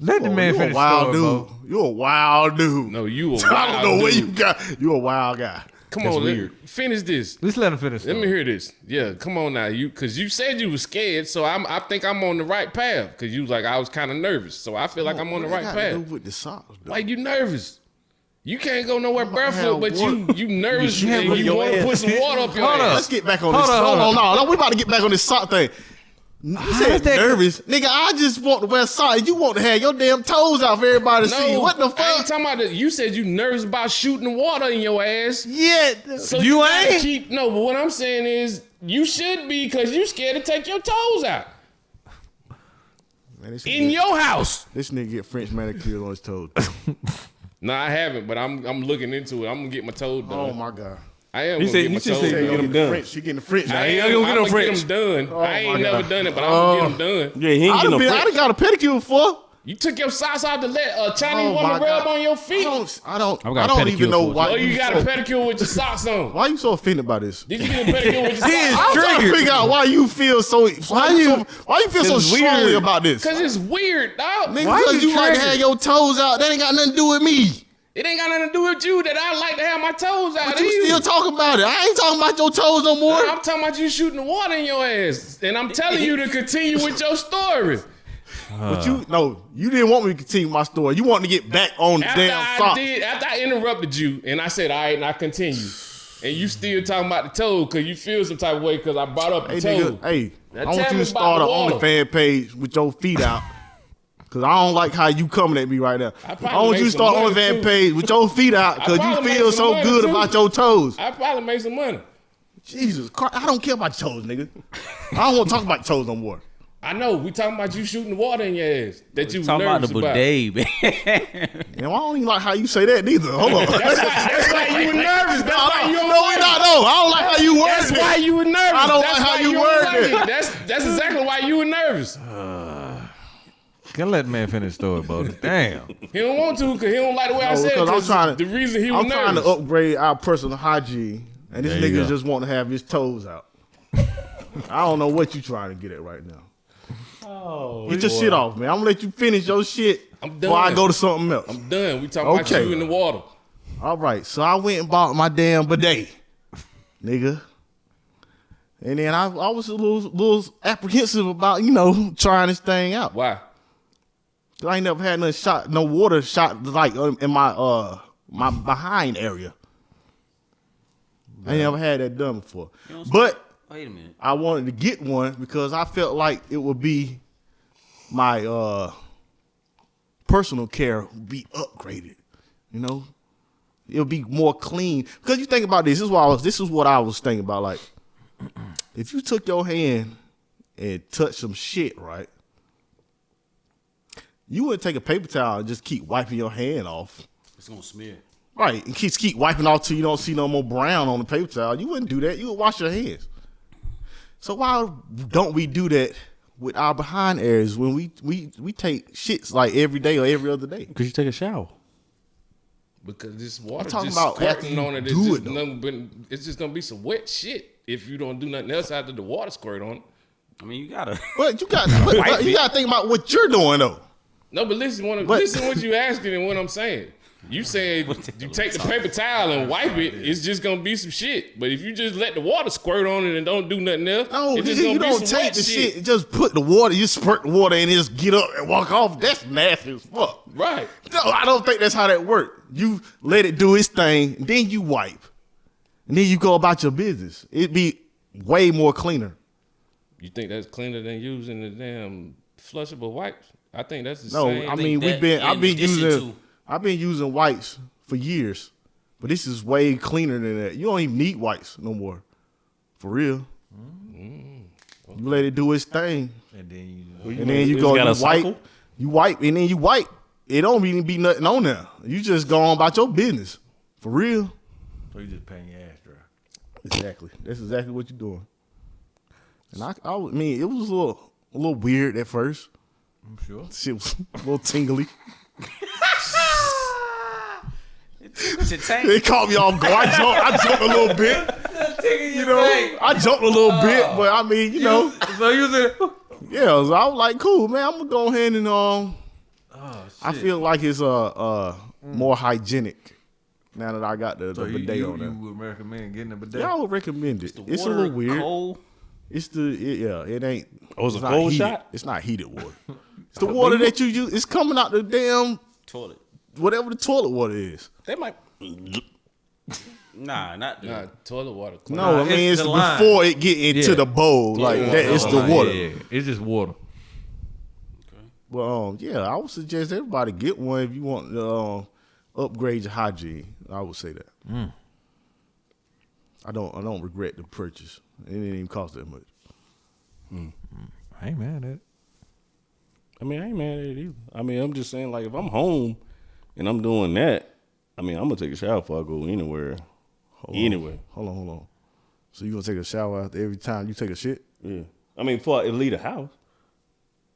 Let the man you a finish wild the dude. story, Bo. You a wild dude. No, you a wild I don't know dude. where you got. You a wild guy. Come on, finish this. Let's let him finish. Let me hear this. Yeah, come on now. Because you said you was scared, so I think I'm on the right path. Because you was like, I was kind of nervous. So I feel like I'm on the right What that got to path. do with the socks, though? Why you nervous? You can't go nowhere barefoot, but have you nervous You and you want to put some water up your Hold up. ass. Let's get back on Hold this. on, Hold on, no, we about to get back on this sock thing. You said that- nervous, nigga. I just want to wear socks. You want to have your damn toes out for everybody to see. What the I ain't fuck? talking about that. You said you nervous about shooting water in your ass. Yeah, So You gotta ain't? keep no. But what I'm saying is, you should be because you scared to take your toes out man, in your house. this nigga get French manicure on his toes. No, I haven't, but I'm looking into it. I'm gonna get my toes done. Oh my god. I am You gonna said- get my you just toes said done. you get them done. French, she getting the French. I I am gonna get them gonna French. get them done. I ain't my never God. done it, but I'm gonna get them done. Yeah, he ain't getting no done French. got a pedicure before. You took your socks out to let a Chinese Oh woman my rub God. on your feet. I don't I've got a even pedicure know for why. Oh, you got a pedicure with your socks on. Why you so offended by this? Did you get a pedicure with your is socks on? I'm trying to figure out why you feel so. Why you feel so It's strongly weird. about this? Cause it's weird, dog. Nigga, Why because you you like to triggered? have your toes out. That ain't got nothing to do with me. It ain't got nothing to do with you that I like to have my toes out. But you still talking about it. I ain't talking about your toes no more. I'm talking about you shooting the water in your ass, and I'm telling you to continue with your story. But you didn't want me to continue my story. You want to get back on the damn sock. After I interrupted you, and I said, all right, and I continue, and you still talking about the toe because you feel some type of way because I brought up the Hey, toe. nigga, hey, Now I want tell you me to about start the an water. OnlyFans page with your feet out. Cause I don't like how you coming at me right now. I probably want make you to some start money, OnlyFans too. page with your feet out because you probably feel make some so money, good too. about your toes. I probably make some money. Jesus Christ, I don't care about your toes, nigga. I don't want to talk about your toes no more. I know. We talking about you shooting the water in your ass that you Talking about nervous the about. bidet, man. And I don't even like how you say that neither. Hold on. That's why you were nervous. That's why you don't No, like we it. not. No, I don't like how you worded That's it. why you were nervous. I don't That's like how why you don't worded like it. That's exactly why you were nervous. Can let the man finish the story, Bo. Damn. He don't want to because he don't like the way I No, said it. because I'm 'cause trying to- the reason he was I'm trying nervous. to upgrade our personal hygiene, and this There you nigga go. just want to have his toes out. I don't know what you trying to get at right now. Get your shit off, man. I'm gonna let you finish your shit I'm done. before I go to something else. I'm done. We talking about Okay. you in the water. All right, so I went and bought my damn bidet, nigga. And then I was a little apprehensive about, trying this thing out. Why? 'Cause I ain't never had no water shot like in my my behind area. I ain't never had that done before. But Wait a minute. I wanted to get one because I felt like it would be my personal care would be upgraded. It would be more clean. Because you think about this, this is what I was thinking about. Like, if you took your hand and touched some shit, right? You wouldn't take a paper towel and just keep wiping your hand off. It's gonna smear. Right. And keep wiping off till you don't see no more brown on the paper towel. You wouldn't do that. You would wash your hands. So why don't we do that with our behind areas when we take shits like every day or every other day? Because you take a shower. Because this water talking just about after squirting you on it. do it, though. It's just gonna be some wet shit if you don't do nothing else after the water squirt on it. I mean, you gotta. But you got to think about what you're doing though. No, but listen what you asking and what I'm saying. You saying you take the paper towel and wipe it, it's just gonna be some shit. But if you just let the water squirt on it and don't do nothing else, No, it's just gonna you be don't some take wet the shit and just put the water, you squirt the water and just get up and walk off. That's nasty as fuck. Right. No, I don't think that's how that works. You let it do its thing, then you wipe. And then you go about your business. It'd be way more cleaner. You think that's cleaner than using the damn flushable wipes? I think that's the No, same. I mean I've been using wipes for years, but this is way cleaner than that. You don't even need wipes no more, for real. Okay. You let it do its thing, and then you go you wipe, and then you wipe. It don't even be nothing on there. You just go on about your business, for real. So you just paying your ass dry. Exactly. That's exactly what you're doing. And I mean, it was a little weird at first. I'm sure. Shit was a little tingly. It caught me off guard. I jumped a little bit. I jumped a little bit, but I mean, So you said, yeah. So I was like, cool, man. I'm gonna go ahead and I feel like it's more hygienic now that I got the bidet on there. You would recommend getting a bidet? Yeah, I would recommend it. It's a little weird. Cold? It ain't. Oh, it's a not cold heated. shot? It's not heated water. It's the water that you use. It's coming out the damn Toilet. whatever the toilet water is. They might. Nah, not the. Nah, toilet water. Clean. No, I mean it's the line. before it get into the bowl. Like that, it's the water. Yeah, it's just water. Well, yeah, I would suggest everybody get one if you want to upgrade your hygiene. I would say that. I don't regret the purchase. It didn't even cost that much. I ain't mad at it. I mean, I ain't mad at it either. I mean, I'm just saying, like, if I'm home and I'm doing that, I mean, I'm gonna take a shower before I go anywhere. Hold on. So you gonna take a shower after every time you take a shit? Yeah. I mean, before I leave the house.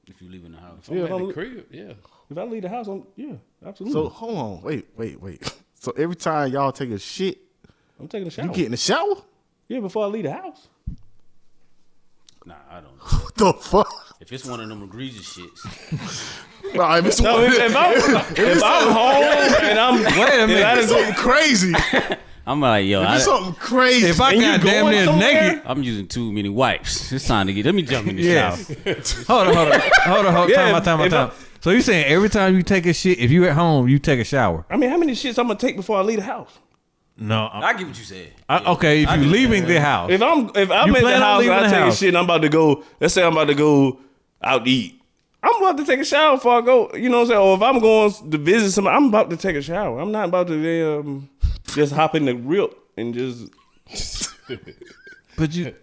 If you leave in the house. If I'm at the crib, yeah. If I leave the house, absolutely. So hold on, wait. So every time y'all take a shit, I'm taking a shower. you get in the shower? Yeah, before I leave the house. Nah, I don't. What the fuck? If it's one of them egregious shits. Nah, if it's No, if I'm home and I'm Wait a minute. that is something crazy. I'm like, yo, It's something crazy. If I got damn near naked, I'm using too many wipes. It's time to let me jump in the Yes. shower. hold on. Yeah, Time out. So you saying every time you take a shit, if you at home, you take a shower? I mean, how many shits I'm gonna take before I leave the house? No. I get what you said. Okay, if you leaving the house. If I'm You in the plan on house and leaving I the take a house. shit and I'm about to go, let's say I'm about to go out to eat. I'm about to take a shower before I go, you know what I'm saying? Or if I'm going to visit somebody, I'm about to take a shower. I'm not about to just hop in the rip and just. But you.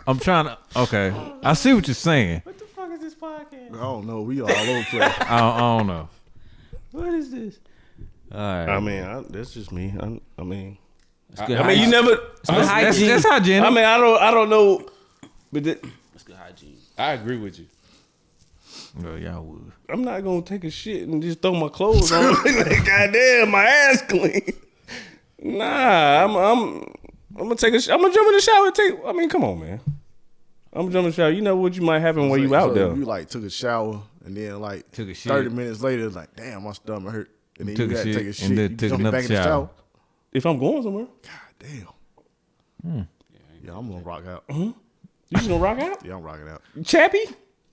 I'm trying to. Okay. I see what you're saying. What the fuck is this podcast? I don't know. We all over the place. I don't know. What is this? All right. I mean, that's just me. I mean, good I mean, you never. That's hygienic. I mean, I don't know, but That's good hygiene. I agree with you. Well, y'all would. I'm not gonna take a shit and just throw my clothes on. Like, goddamn, my ass clean. Nah, I'm gonna take I'm gonna jump in the shower and take. I mean, come on, man. I'm gonna jump in the shower. You know what you might happen when you out there. You like took a shower and then like Took a shit. 30 minutes later, it's like, damn, my stomach hurt. And then Took you a got to shit take a and shit. then You took jump another back in the shower. shower. If I'm going somewhere, God damn. Yeah, I'm gonna rock out. you just gonna rock out, Yeah, I'm rocking out. Chappy.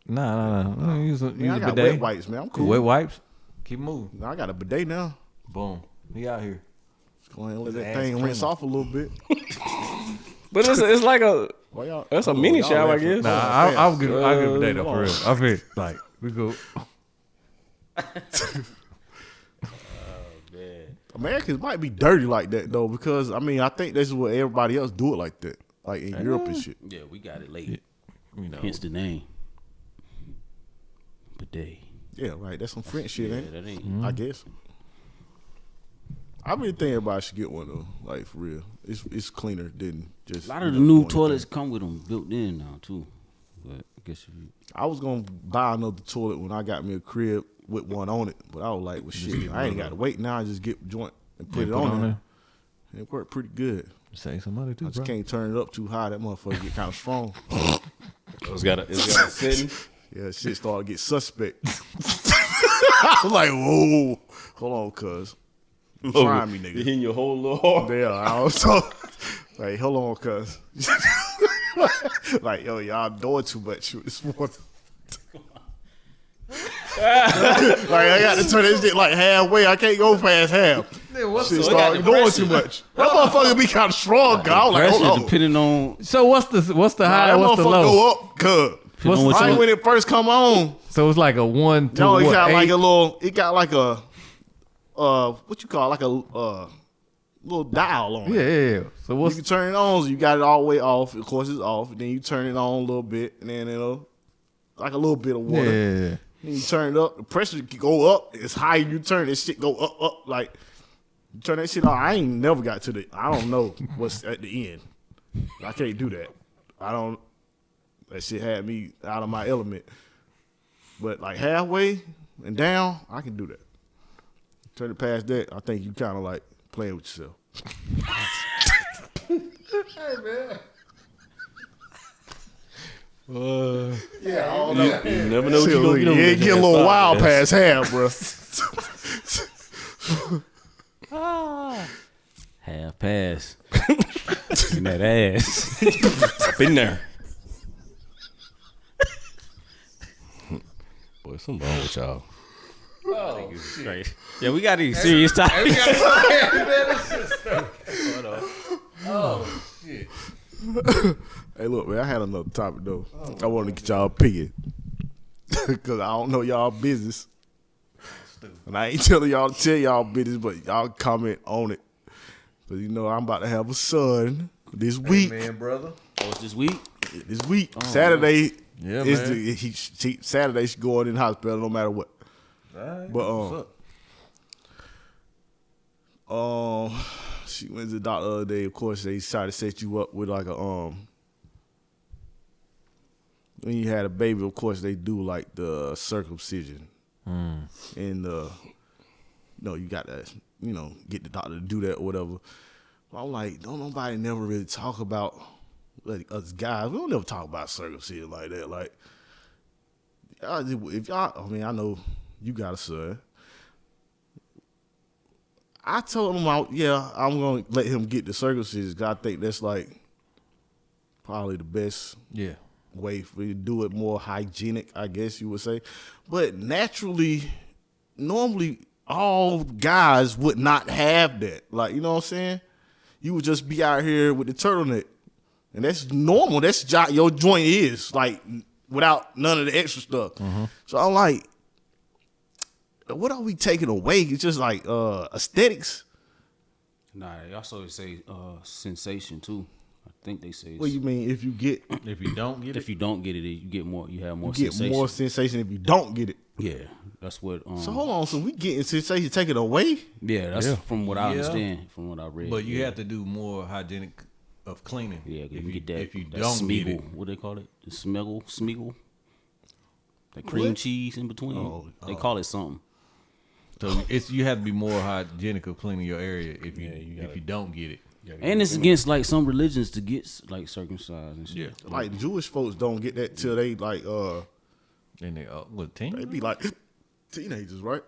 Nah. Use a Man, I got bidet. wet wipes, man. I'm cool. Wet wipes. Keep moving. Nah, I got a bidet now. Boom. He out here. Go ahead and let His that ass thing rinse clean. off a little bit. But it's like a Why y'all? that's a hold on, mini y'all shower, I laughing. guess. Nah, I'll get a bidet up for real. I feel like we go. Americans might be dirty like that though, because I mean I think that's what everybody else do it like that, like in Europe and shit. Yeah, we got it late. You know. Hence the name. Bidet. Yeah, right. That's some French shit, Yeah, ain't it? that ain't. I guess. I really think everybody should get one though, like for real. It's cleaner than just. A lot of the new toilets come with them built in now too. But I guess if you I was gonna buy another toilet when I got me a crib with one on it. But I was like, well, shit, I ain't got to wait now. I just get joint and put it put on there. And it worked pretty good. Save some money too, I just bro. can't turn it up too high. That motherfucker get kind of strong. It's got a setting. Yeah, shit started to get suspect. I was like, whoa, hold on, cuz. Try me, You nigga. hitting your whole little heart. Yeah, I was so like, hold on, cuz. Like, yo, y'all doing too much this morning. Like, I got to turn this shit like halfway. I can't go past half. Shit started doing too much. That motherfucker be kind of strong, cuz. I was like, hold Pressure on. depending on So what's the high? That What's the motherfucker low? go up, cuz. Depending on what Right you- when it first come on, So it's like a 1 to no, it what, got 8? like a little. It got like a what you call like a little dial on it. Yeah. So You what's can turn it on, so you got it all the way off. Of course, it's off. And then you turn it on a little bit, and then it'll like a little bit of water. yeah? Then you turn it up. The pressure can go up. It's higher you turn this shit go up. Like you turn that shit off. I ain't never got to the. I don't know what's at the end. I can't do that. I don't. That shit had me out of my element. But like halfway and down, I can do that. Turn it past that, I think you kind of like playing with yourself. Yeah, I don't know. You never know what you're gonna get on. Yeah, it get a little wild past half, bro. half pass. In that ass. Up in there. Boy, something wrong with y'all. Right. Yeah, we got these serious topics. Hey, look, man, I had another topic though. I wanted to get y'all opinion because I don't know y'all business, and I ain't telling y'all to tell y'all business, but y'all comment on it. But you know, I'm about to have a son this week. Man, brother. Oh, it's this week? This week, Saturday. Yeah, is man. Saturday she going in the hospital no matter what. But she went to the doctor the other day. Of course, they try to set you up with like a when you had a baby. Of course, they do like the circumcision, and you got to get the doctor to do that or whatever. But I'm like, don't nobody never really talk about like us guys. We don't never talk about circumcision like that. Like, if y'all, I mean, I know you got a son. I told him, I'm going to let him get the circumcision because I think that's like probably the best way for you to do it, more hygienic, I guess you would say. But normally all guys would not have that. Like, you know what I'm saying? You would just be out here with the turtleneck. And that's normal. That's your joint is, like, without none of the extra stuff. So I'm like, what are we taking away? It's just like aesthetics. Nah, they also say sensation too. I think they say. What do you mean if you don't get if you don't get it, you get more. You have more. get sensation. more sensation if you don't get it? Yeah, that's what. So hold on, so we getting sensation taken away? Yeah, that's from what I understand, from what I read. But you have to do more hygienic of cleaning. Yeah, if you get that. If you that don't smeagol, get it, what they call it? The smeagol. The cream cheese in between. They call it something. so you have to be more hygienic of cleaning your area if you don't get it. And it's against like some religions to get like circumcised and shit. Yeah, Like Jewish folks don't get that till they like and they they be like teenagers, right?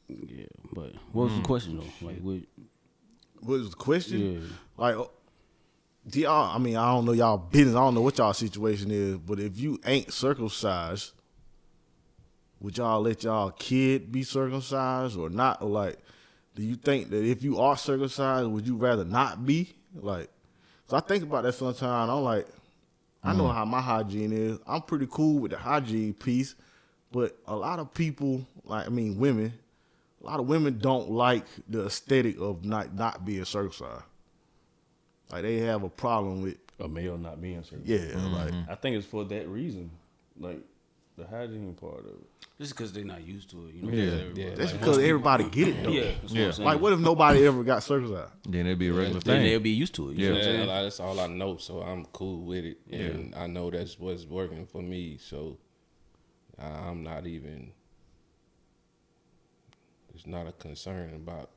Yeah, but what was the question though? Like, what was the question? Yeah. Like, do y'all, I mean, I don't know y'all business. I don't know what y'all situation is, but if you ain't circumcised, would y'all let y'all kid be circumcised or not? Or like, do you think that if you are circumcised, would you rather not be? Like, so I think about that sometimes. I'm like, I know how my hygiene is. I'm pretty cool with the hygiene piece, but a lot of people, like, I mean, women, a lot of women don't like the aesthetic of not being circumcised. Like, they have a problem with A male not being circumcised. yeah, like I think it's for that reason. Like the hygiene part of it. just because they're not used to it, you know? Yeah. that's because everybody get it though. Yeah, that's what I'm saying. Like, what if nobody ever got circumcised? Then it'd be a regular then thing. they'll be used to it. You know what I'm saying? That's all I know, so I'm cool with it, and I know that's what's working for me. So I'm not even it's not a concern about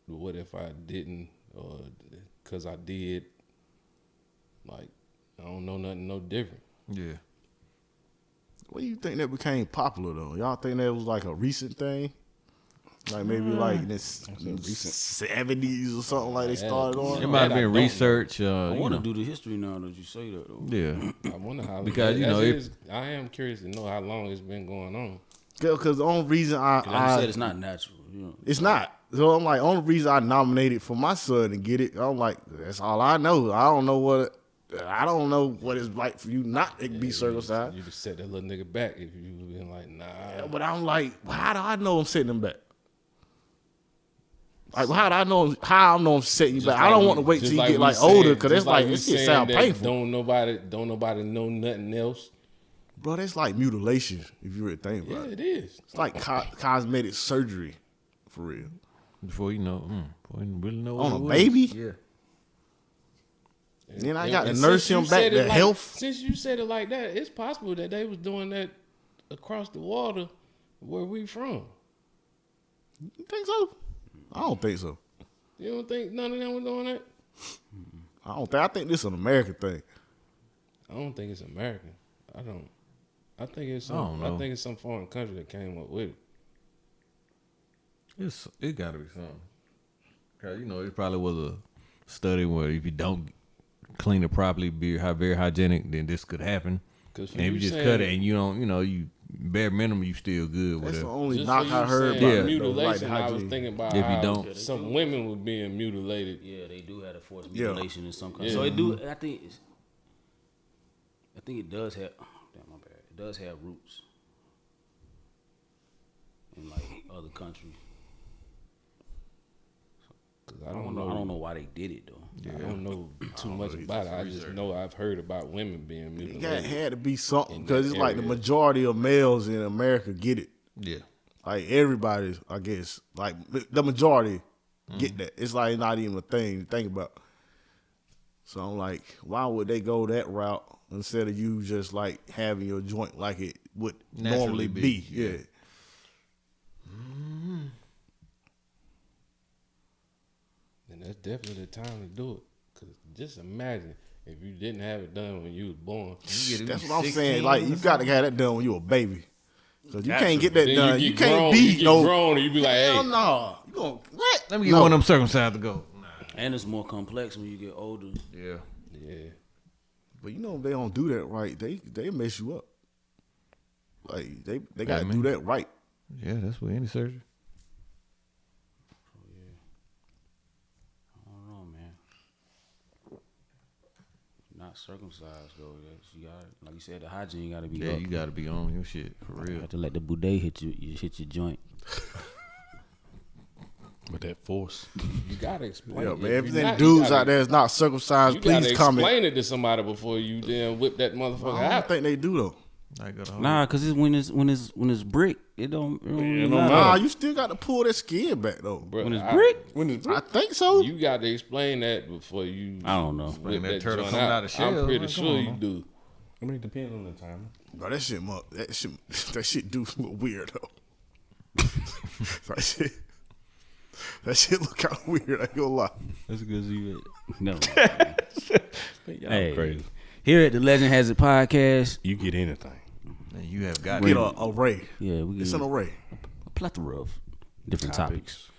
what if I didn't or because I did. Like, I don't know nothing no different. Yeah. When do you think that became popular though? Y'all think that was like a recent thing? Like maybe like in the 70s or something like they started on? It might have I been don't research. I You want to know. do the history now that you say that though. Yeah. I wonder how Because, you know, I am curious to know how long it's been going on. Because the only reason Like you said, it's not natural. You know. it's not. So I'm like, only reason I nominated for my son to get it, I'm like, that's all I know. I don't know what it's like for you not to be circumcised. You just set that little nigga back if you been like, nah. Yeah, but I'm like, how do I know I'm setting him back? Like, how do I know? How I know I'm setting you back? I don't want to wait till you get like older because it's like this shit sound painful. Don't nobody know nothing else. Bro, that's like mutilation if you really think about Yeah, it. it is. It's like cosmetic surgery, for real. Before you know, before you really know what On it a was. baby? Yeah. And then I got to And nurse since you him back said to it like- health. Since you said it like that, it's possible that they was doing that across the water where we from. You think so? I don't think so. You don't think none of them were doing that? I think this is an American thing. I don't think it's American. I don't. I think it's I don't some. know. I think it's some foreign country that came up with it. It got to be something. Cause you know it probably was a study where if you don't clean it properly, be very hygienic, then this could happen. Cause And if you just cut it and you don't, you bare minimum, you still good with That's it. the only just knock for I you heard saying about mutilation. like I was hygiene. thinking about If you how don't- some women were being mutilated. Yeah, they do have a forced Yeah. mutilation in some countries. Yeah. So it do. I think it does have. Oh, damn, my bad. It does have roots in like other countries. 'Cause I don't know why they did it though. I don't know too much about it. I just know I've heard about women being It mutilated. had to be something in because that it's like the area. majority of males in America get it. Yeah. Like everybody, I guess, like the majority get that. It's like not even a thing to think about. So I'm like, why would they go that route instead of you just like having your joint like it would normally Naturally be? be, Yeah. And that's definitely the time to do it. Cause just imagine if you didn't have it done when you was born. That's what I'm saying. Like you got to have that done when you a baby, because you can't get that Then done. you You get can't grown, be you get no. grown, and you be like, hey, Hell no. You gonna what? Let me get No. one of them circumcised to go. And it's more complex when you get older. Yeah. yeah. But you know if they don't do that right, they mess you up. Like they got to man. do that right. Yeah, that's what any surgery. I don't know, man. Not circumcised though. You got, like you said, the hygiene got to be Yeah, up. you got to be on your shit for You real. have to let the bidet hit your joint. With that force. You gotta explain. Yeah, it. man. If If you them not, you dudes gotta- out there is not circumcised, you gotta please comment. explain it to somebody before you then whip that motherfucker I don't out. think they do though. I got a Nah, cause when it's brick, it don't really don't matter. Nah, you still got to pull that skin back though. Bro, When it's brick, When it's I think so. you got to explain that before you. I don't know. whip that that turtle joint coming out of shell, I'm pretty man, come sure on, you man. do. I mean, it depends on the time. Bro, that shit do look weird though. that shit look kind of weird. I ain't gonna lie. That's because you. No. Y'all Hey, crazy. here at the Legend Has It podcast, You get anything. Man, you have got Get it. a array. yeah, we It's get an array. a plethora of different topics.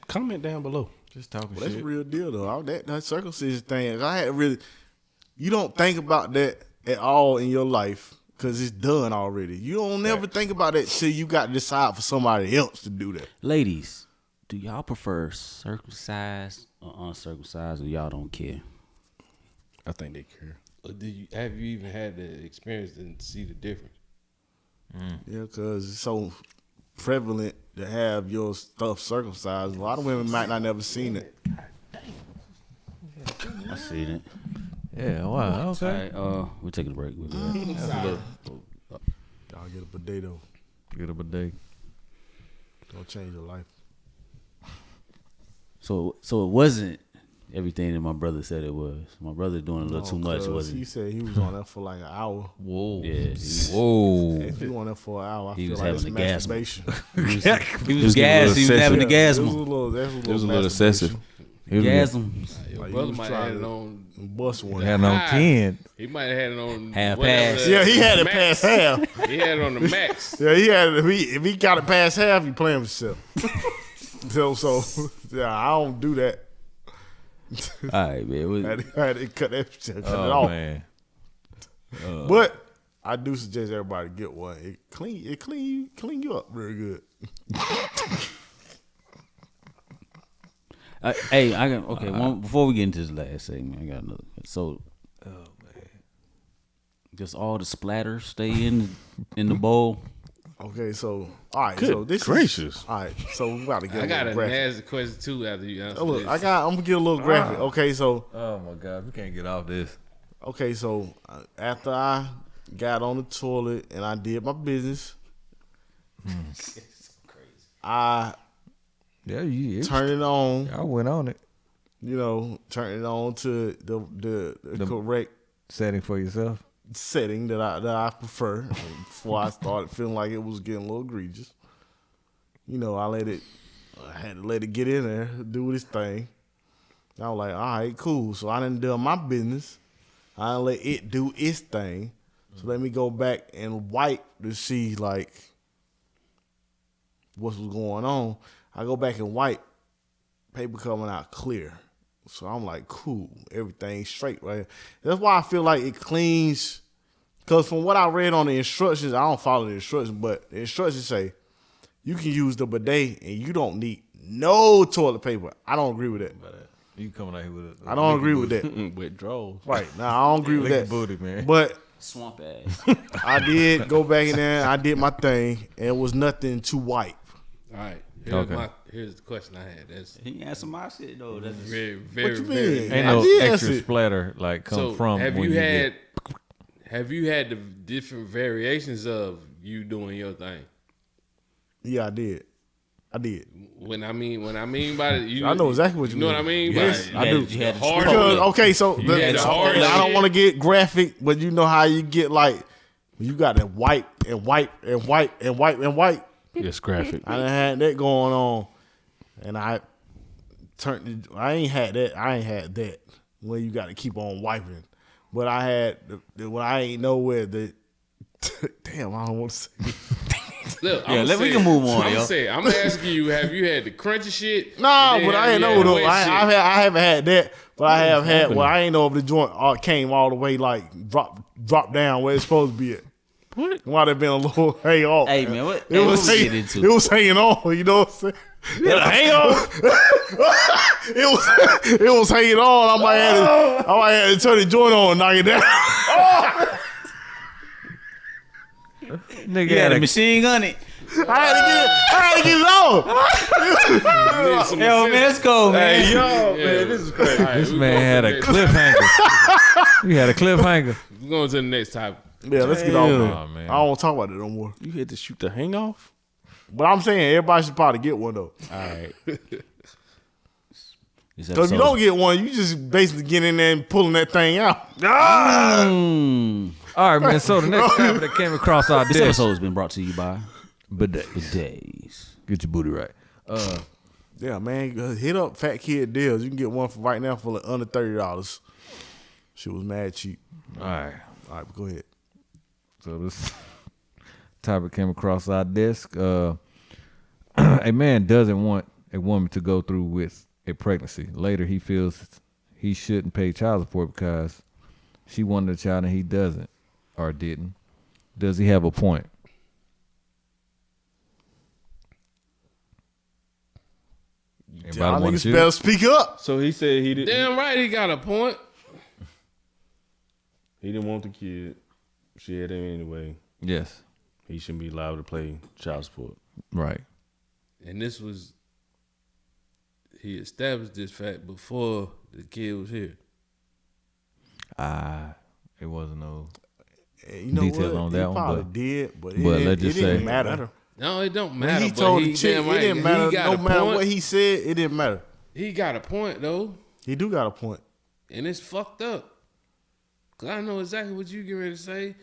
Comment down below. Just talking Well, that's shit. a real deal though. That circumcision thing, I had really. You don't think about that at all in your life because it's done already. You don't never think about that till you got to decide for somebody else to do that. Ladies, do y'all prefer circumcised or uncircumcised, or y'all don't care? I think they care. Or have you even had the experience to see the difference? Yeah, because it's so prevalent to have your stuff circumcised. A lot of women might not never seen it. I see that. Yeah, wow. Okay. All right, we're taking a break. We're good. Y'all get a potato. Get up a day. Don't change your life. So it wasn't everything that my brother said it was. My brother doing a little too much, wasn't He he? said he was on there for like an hour. Whoa. Yeah. Whoa. If you on there for an hour, I He feel was like it's having the gas. masturbation. He was gas. He was having the That's a gasm. little. That's a It little. was a little excessive. Gasm. Your Like, brother he was might have trying had it to- on. Bust one. Had on 10. He might have had it on Half whatever pass. the Yeah, he had it max. past half. He had it on the max. Yeah, he had it. If he got it past half, he playing with himself. so yeah, I don't do that. All right, man. I had to cut that shit cut it Oh, off. man. But I do suggest everybody get one. It clean you up real good. Hey, I got okay. Before we get into this last segment, I got another. So, just all the splatter stay in the bowl. Okay, so all right, Good so this gracious. is all right. So we about to get I a got little a graphic. nasty question too after you answer Oh, look, this. I'm gonna get a little graphic. Okay, so Oh, my God. We can't get off this. after I got on the toilet and I did my business, I Yeah, you turned it on. I went on it. Turn it on to the correct Setting for yourself. setting that I prefer. Before I started feeling like it was getting a little egregious, I had to let it get in there, do its thing. I was like, all right, cool. So I done done my business. I done let it do its thing. So let me go back and wipe to see like what was going on. I go back and wipe, paper coming out clear. So I'm like, cool, everything's straight right here. That's why I feel like it cleans. Because from what I read on the instructions, I don't follow the instructions, but the instructions say you can use the bidet and you don't need no toilet paper. I don't agree with that. You coming out here with it. I don't agree with that. Withdrawals. Right. Now, I don't agree with Lick that. booty, man. But Swamp ass. I did go back in there, I did my thing, and it was nothing to wipe. All right. Here's the question I had. That's He answered my shit though. That's very, What very, you very. mean? Ain't I no did extra answer it. splatter like come So from have when you get. had the different variations of you doing your thing? Yeah, I did. When I mean by it, I know exactly what you know mean. what I mean. Yes, by I it? do. You had to Hard Because, shit. okay, so You had the hard I don't shit. want to get graphic, but you know how you get like, you got to wipe and wipe and wipe and wipe and wipe. Yes, graphic. I done had that going on, and I ain't had that where you got to keep on wiping. But I had when I ain't know where the damn, I don't want to say. Look, we can move on, yo. I'm asking you, have you had the crunchy shit? Nah, And then but I have ain't you know had the though. wet I shit? haven't had that, but I have had. Well, I ain't know if the joint came all the way like drop down where it's supposed to be at. What? It might have been a little hang on. Hey man, what? It was what we hanging, get into? it was hanging on. You know what I'm saying? Hang on. It was hanging on. I might have to turn the joint on and knock it down. Nigga You had had a a machine gun it. I had to get it on. Yo man, let's go man. Hey, yo, Yeah. man, this is crazy. All right, this we man going had to a the next- cliffhanger. You had a cliffhanger. We're going to the next topic. Yeah, let's get off, Damn. man. Oh, man. I don't want to talk about it no more. You had to shoot the hang off? But I'm saying everybody should probably get one though. All right. Because if you don't get one, you just basically get in there and pulling that thing out. All right, man. So the next topic that came across our This desk. episode has been brought to you by Bidet. Bidets. Get your booty right. Yeah, man. Hit up Fat Kid Deals. You can get one for right now for like under $30. She was mad cheap. All right. All right, go ahead. So this topic came across our desk. A man doesn't want a woman to go through with a pregnancy. Later, he feels he shouldn't pay child support because she wanted a child and he doesn't or didn't. Does he have a point? Anybody Y'all wanna niggas shoot? better speak up. So he said he didn't. Damn right, he got a point. He didn't want the kid. She had him anyway. Yes. He shouldn't be allowed to play child support. Right. And this was, he established this fact before the kid was here. It wasn't no. You know Detail what? on He that one, probably but- did, but but it let's just didn't say- matter. No, it don't When matter. he but told he, the chick, damn it right, didn't matter. He got No a matter point. what he said, it didn't matter. He got a point though. He do got a point. And it's fucked up. Cause I know exactly what you get ready to say.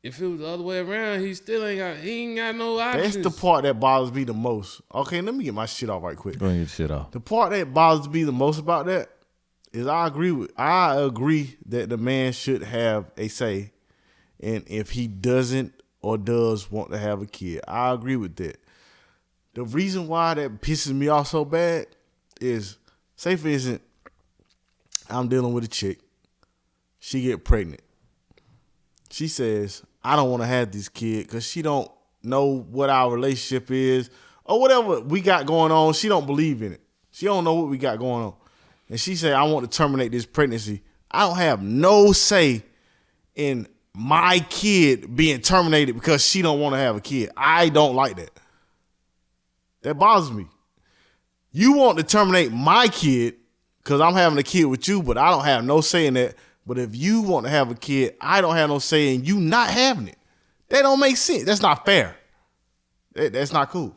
If it was the other way around, he ain't got no options. That's the part that bothers me the most. Okay, let me get my shit off right quick. Go ahead and get shit off. The part that bothers me the most about that is I agree that the man should have a say, and if he doesn't or does want to have a kid, I agree with that. The reason why that pisses me off so bad is, say for instance, I'm dealing with a chick. She get pregnant. She says, I don't want to have this kid because she don't know what our relationship is or whatever we got going on. She don't believe in it. She don't know what we got going on. And she said, I want to terminate this pregnancy. I don't have no say in my kid being terminated because she don't want to have a kid. I don't like that. That bothers me. You want to terminate my kid because I'm having a kid with you, but I don't have no say in that. But if you want to have a kid, I don't have no say in you not having it. That don't make sense. That's not fair. That's not cool.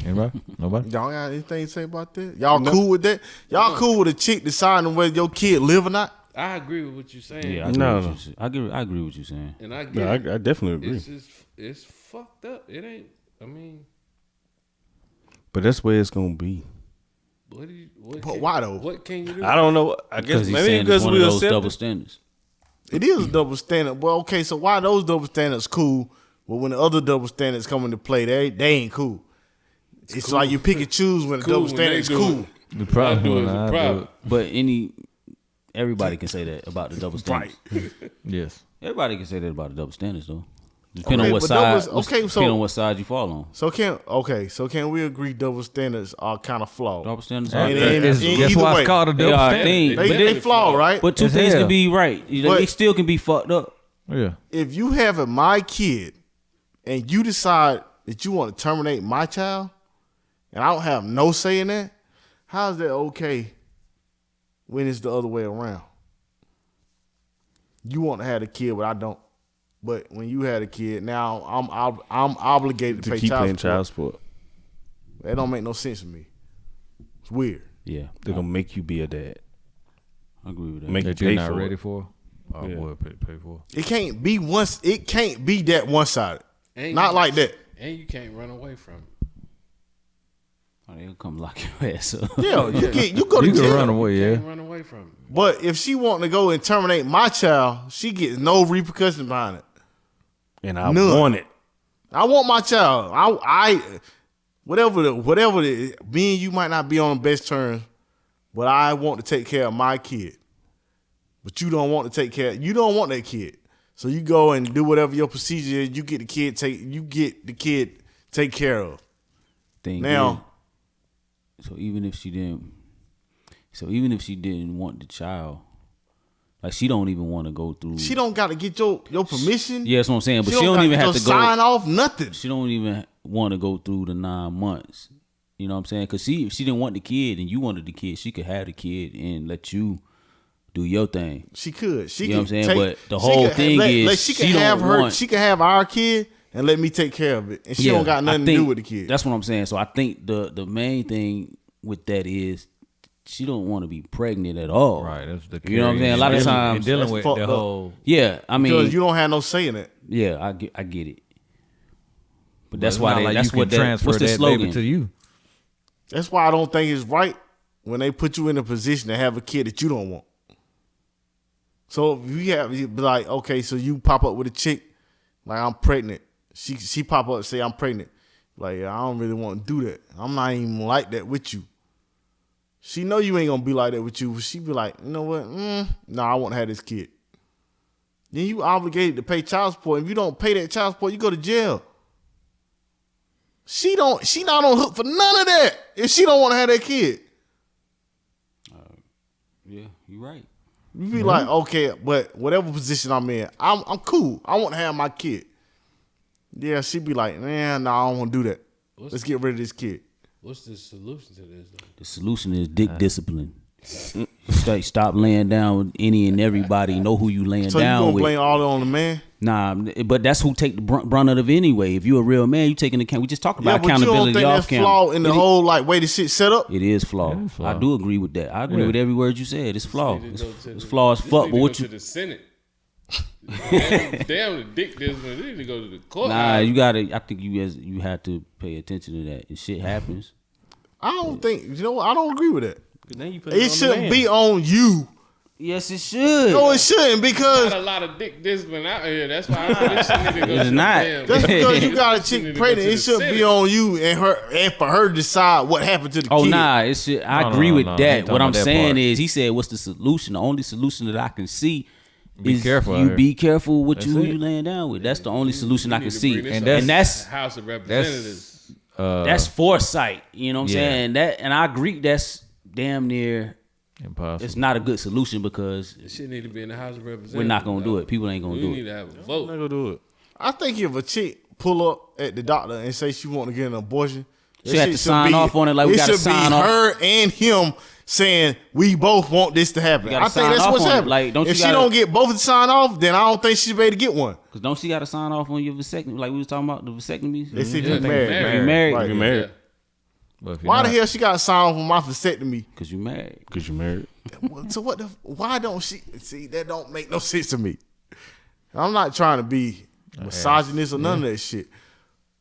Anybody? Nobody? Y'all got anything to say about that? Y'all cool with that? Y'all cool with a chick deciding whether your kid live or not? I agree with what you're saying. Yeah, I agree with what you're saying. And I get No, it. I definitely agree. It's fucked up. It ain't. I mean, But that's where it's gonna be. Why though? What can you do? I don't know. I guess Because he's maybe saying it's because one we of those accept double it. standards. It is a double standard. Well, okay, so why those double standards cool, but when the other double standards come into play, they ain't cool. It's like you pick and choose when the Cool double when standard they is do cool. it. The problem do it is is a I do problem. it. But everybody can say that about the double standards. Yes. Everybody can say that about the double standards, though. Depending Okay, on what but side. doubles- okay, so- depending on what side you fall on. So can we agree double standards are kind of flawed? Double standards And- are. and- That's either why way, it's called a They double are a standard. thing. They flawed, right? But two As things hell. can be right. But- It still can be fucked up. Yeah. If you have my kid and you decide that you want to terminate my child, and I don't have no say in that, how is that okay when it's the other way around? You want to have a kid, but I don't. But when you had a kid, now I'm obligated to To pay keep paying child child support. support. That don't make no sense to me. It's weird. Yeah. They're gonna make you be a dad. I agree with that. Make you That you're pay not for ready it. for? Or Yeah. would pay for? It can't be that one sided. And Not you- like that. And you can't run away from it. Oh, they'll come lock your ass up. Yeah, you go to You can jail. run away, You yeah. can't run away from it. But if she want to go and terminate my child, she gets no repercussion behind it. And I None. want it. I want my child. I whatever the me and you might not be on the best terms, but I want to take care of my kid. But you don't want to take care. You don't want that kid. So you go and do whatever your procedure is. You get the kid take care of. Thing Now- is, so even if she didn't want the child, like she don't even want to go through. She don't got to get your permission. Yeah, that's what I'm saying. But she don't don't gotta even get have your to go. sign off nothing. She don't even want to go through the 9 months. You know what I'm saying? Because if she didn't want the kid and you wanted the kid, she could have the kid and let you do your thing. She could. She You know could what I'm saying? take- But the she whole could thing is she she can have don't her. want- She can have our kid and let me take care of it, and she don't got nothing to do with the kid. That's what I'm saying. So I think the main thing with that is she don't want to be pregnant at all. Right. That's the You know what I'm saying? A lot of And times, dealing that's with fucked the up. whole. yeah. I mean, Because you don't have no say in it. yeah, I get it. But that's It's why not they. like That's you can what that. transfer What's the that slogan? baby to you. That's why I don't think it's right when they put you in a position to have a kid that you don't want. So if you be like, okay, so you pop up with a chick, like I'm pregnant. She pop up and say I'm pregnant. Like, I don't really want to do that. I'm not even like that with you. She know you ain't gonna be like that with you. She be like, you know what? No, I want to have this kid. Then you obligated to pay child support. If you don't pay that child support, you go to jail. She not on hook for none of that if she don't want to have that kid. Yeah, you're right. You be like, okay, but whatever position I'm in, I'm cool. I want to have my kid. Yeah, she be like, man, no, I don't want to do that. Let's get rid of this kid. What's the solution to this, though? The solution is dick discipline. Stop laying down with any and everybody. Know who you laying So you down gonna with. blame all it on the man? Nah, but that's who take the brunt of it anyway. If you're a real man, you taking account. We just talked about accountability. But you don't think that's flawed in the whole way this shit set up? It is flawed. I do agree with that. I agree with every word you said. It's flawed. It's flawed as fuck. But what you to the Senate? damn the dick this one. They need to go to the court. Nah, you gotta. I think you have to pay attention to that. And shit happens. I don't think. You know what? I don't agree with that. Then you put It shouldn't be on you. Yes, it should. No, it shouldn't because Got a lot of dick discipline out here. That's why this shit need to go It's to not. the damn. that's because you got a This shit need chick to go pregnant. to It the shouldn't be Senate. on you and for her to decide what happened to the Oh kid. nah, it should. I No, agree no, with no, I ain't that. talking What I'm about that saying part. is, he said, "What's the solution? The only solution that I can see Be is careful out you here. be careful with That's who it. you laying down with. That's the only solution I We can need to see, bring this and up. that's House of Representatives. that's foresight. You know what I'm Yeah. saying? That, and I agree. That's damn near. Impossible. It's not a good solution because This shit need to be in the House of Representatives. we're not gonna do it. People ain't gonna We do need it. to have a I'm vote. not gonna do it. I think if a chick pull up at the doctor and say she want to get an abortion, She that had shit to should sign off on it like we it gotta should sign be off. her and him saying we both want this to happen. gotta I think sign that's off what's on it. happening. Like, don't if you she gotta- don't get both to sign off, then I don't think she's ready to get one. Because don't she got to sign off on your vasectomy? Like we was talking about the vasectomies. They see if Yeah, you they married. married. You married Right. You married But if you're Why the not- hell she got to sign off on my vasectomy? because you married. because you married. So what the? Why don't she see? That don't make no sense to me. I'm not trying to be misogynist or none of that shit.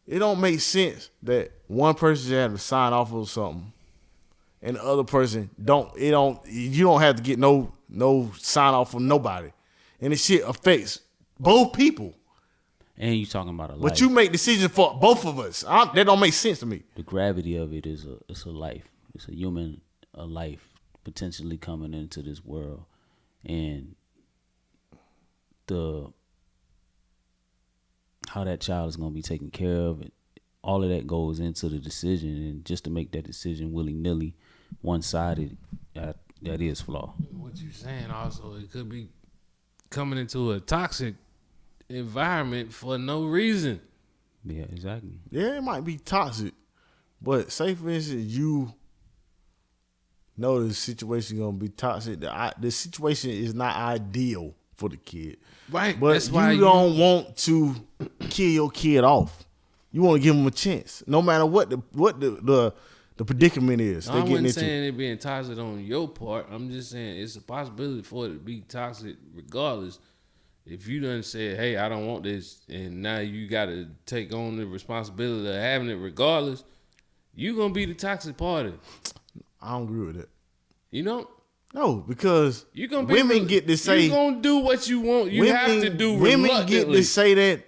It don't make sense that one person should have to sign off on something, and the other person don't. It don't. You don't have to get no sign off from nobody, and this shit affects both people. And you talking about a life. But you make decisions for both of us. That don't make sense to me. The gravity of it is it's a life. It's a life potentially coming into this world, and how that child is gonna be taken care of. All of that goes into the decision, and just to make that decision willy nilly, one sided, that is flawed. What you saying also, it could be coming into a toxic environment for no reason. Yeah, exactly. Yeah, it might be toxic, but say for instance, you know the situation gonna be toxic. The situation is not ideal for the kid, Right. but That's why you don't want to kill your kid off. You want to give them a chance, no matter what the predicament is. I They getting wasn't into. saying it being toxic on your part. I'm just saying it's a possibility for it to be toxic regardless. If you done said, hey, I don't want this, and now you got to take on the responsibility of having it regardless, you going to be the toxic party. I don't agree with that. You know? No, because You gonna be women get to say you going to do what you want. You have to do women get reluctantly. to say that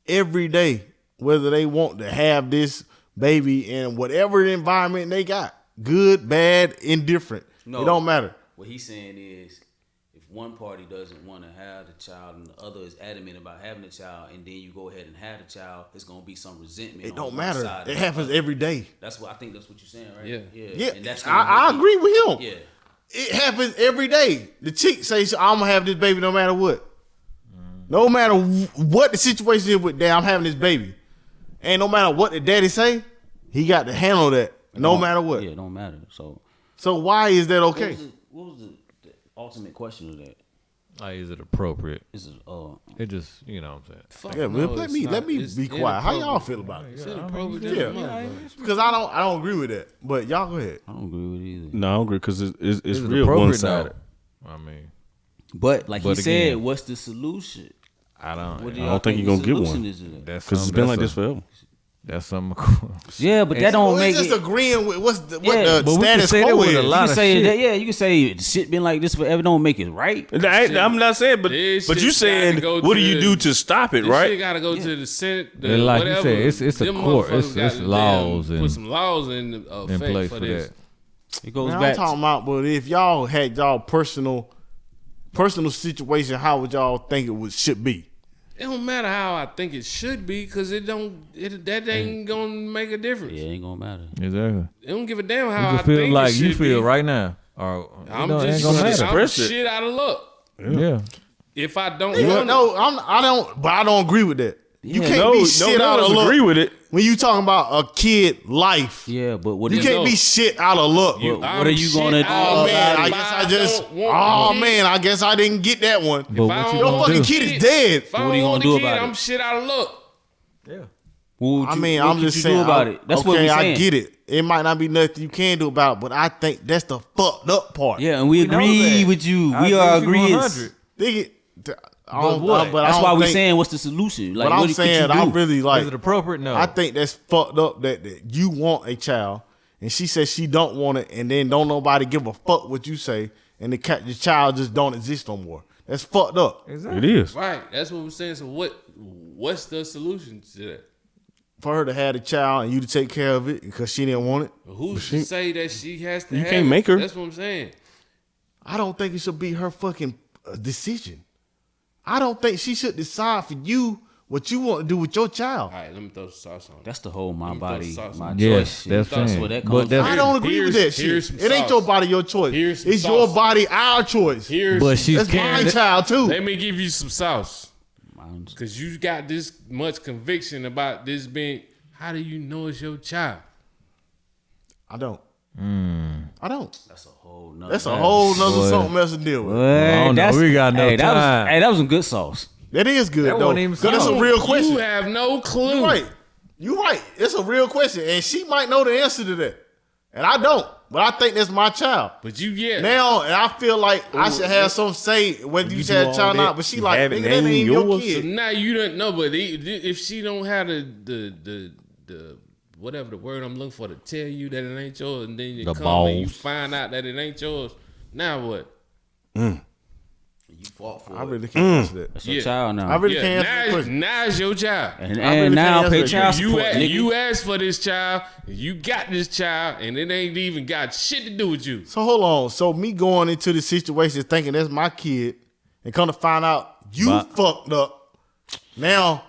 every day, whether they want to have this baby in whatever environment they got, good, bad, indifferent. No. It don't matter. What he's saying is, if one party doesn't want to have the child and the other is adamant about having the child, and then you go ahead and have the child, it's gonna be some resentment. It on don't one matter. side It or happens the other. every day. That's what I think. That's what you're saying, right? Yeah. Yeah, And that's gonna I make agree with him. Yeah. It happens every day. The chick says, I'm going to have this baby no matter what. No matter what the situation is with dad, I'm having this baby. And no matter what the daddy say, he got to handle that no matter what. Yeah, it don't matter. So So why is that okay? what was the ultimate question of that? Like, is it appropriate? Is it It just, you know what I'm saying. Fuck Yeah, no, but let it's me not. be It's quiet. How y'all inappropriate. feel about it? It's inappropriate Yeah. as a motherfucker. Because I don't agree with that. But y'all go ahead. I don't agree with it either. No, I don't agree because it's Is it real appropriate? one sided. No. I mean, But like But he said, again- what's the solution? I don't. What do I y'all don't think the you're gonna get solution one. is to that? That's Because it's something- been like that's this forever. That's something. Yeah, but that Well, don't make it's just it. agreeing with what Yeah, the but we can status say that quo with is. a You lot can of say shit. that. Yeah, you can say shit been like this forever. Don't make it right. I'm not saying, but This you shit saying gotta go what do to- you do to stop it, This right? shit got to go to the Senate. The And like you whatever. said, it's a Them court. motherfuckers It's gotta laws damn and- put some laws in effect place for for this. that. It goes Man, I'm back. talking about, but if y'all had y'all personal situation, how would y'all think it should be? It don't matter how I think it should be because that ain't gonna make a difference. Yeah, it ain't gonna matter. Exactly. It don't give a damn You how I can feel think like it you should feel be. right now, or I'm it just ain't gonna I'm matter. suppress it. shit out of luck. Yeah. If I don't Yeah, want it, no, I don't agree with that. You Yeah. can't No, be no, shit none out of of us luck. agree with it. when you talking about a kid life. Yeah, but what You can't be shit out of luck. What are you gonna do? Oh man, about I it? guess I just. Oh man, I guess I didn't get that one. But what you Your gonna fucking do? kid is dead. If I What are you don't gonna want do the kid, about it? I'm shit out of luck. Yeah. What I mean, what I'm could just you saying. do about it. That's what okay, we're I saying. get it. It might not be nothing you can do about it, but I think that's the fucked up part. Yeah, and we know agree that. with you. I We agree are with you agreeing. 100. Nigga, I But don't- what? but I That's don't why we're think- saying what's the solution. Like, But what I'm could saying you do? I really like. Is it appropriate? No. I think that's fucked up that you want a child, and she says she don't want it, and then don't nobody give a fuck what you say, and the child just don't exist no more. That's fucked up. exactly. It is. Right. That's what we're saying. So what's the solution to that? For her to have a child and you to take care of it because she didn't want it, Who's to say that she has to You have can't it? make her. That's what I'm saying. I don't think it should be her fucking decision. I don't think she should decide for you what you want to do with your child. All right, let me throw some sauce on it. That's the whole my Let me throw body, sauce my on Yeah, choice. shit. that's That's fine. where that But comes that's- I don't agree with that Here's shit. some It ain't sauce. your body, your choice. Here's some It's your sauce. body, our choice. Here's But she's That's my carrying it. child too. let me give you some sauce. Mine's- Cause you got this much conviction about this being. How do you know it's your child? I don't. I don't. That's a whole nother. That's a whole nother Boy. something else to deal with. I don't know. That's- We got no hey, that was- time. Hey, that was some good sauce. That is good That though. wasn't even 'Cause that's a sauce. real question. You have no clue. You're right. You're right. It's a real question, and she might know the answer to that, and I don't. But I think that's my child. But you yeah. Now, and I feel like I should have some say whether you You say do a child or all not. that, But she you like, have it, nigga, that name ain't your yours. So kid. now you don't know, but if she don't have the whatever the word I'm looking for to tell you that it ain't yours, and then you The come and you balls. find out that it ain't yours, now what? You fought for I it. really can't answer that. That's your Yeah. child now. I really Yeah, can't answer the question. now it's your child. and I really now can't pay answer child that. support, nigga. You asked for this child, you got this child, and it ain't even got shit to do with you. So hold on. So me going into the situation thinking that's my kid, and come to find out you But- fucked up. Now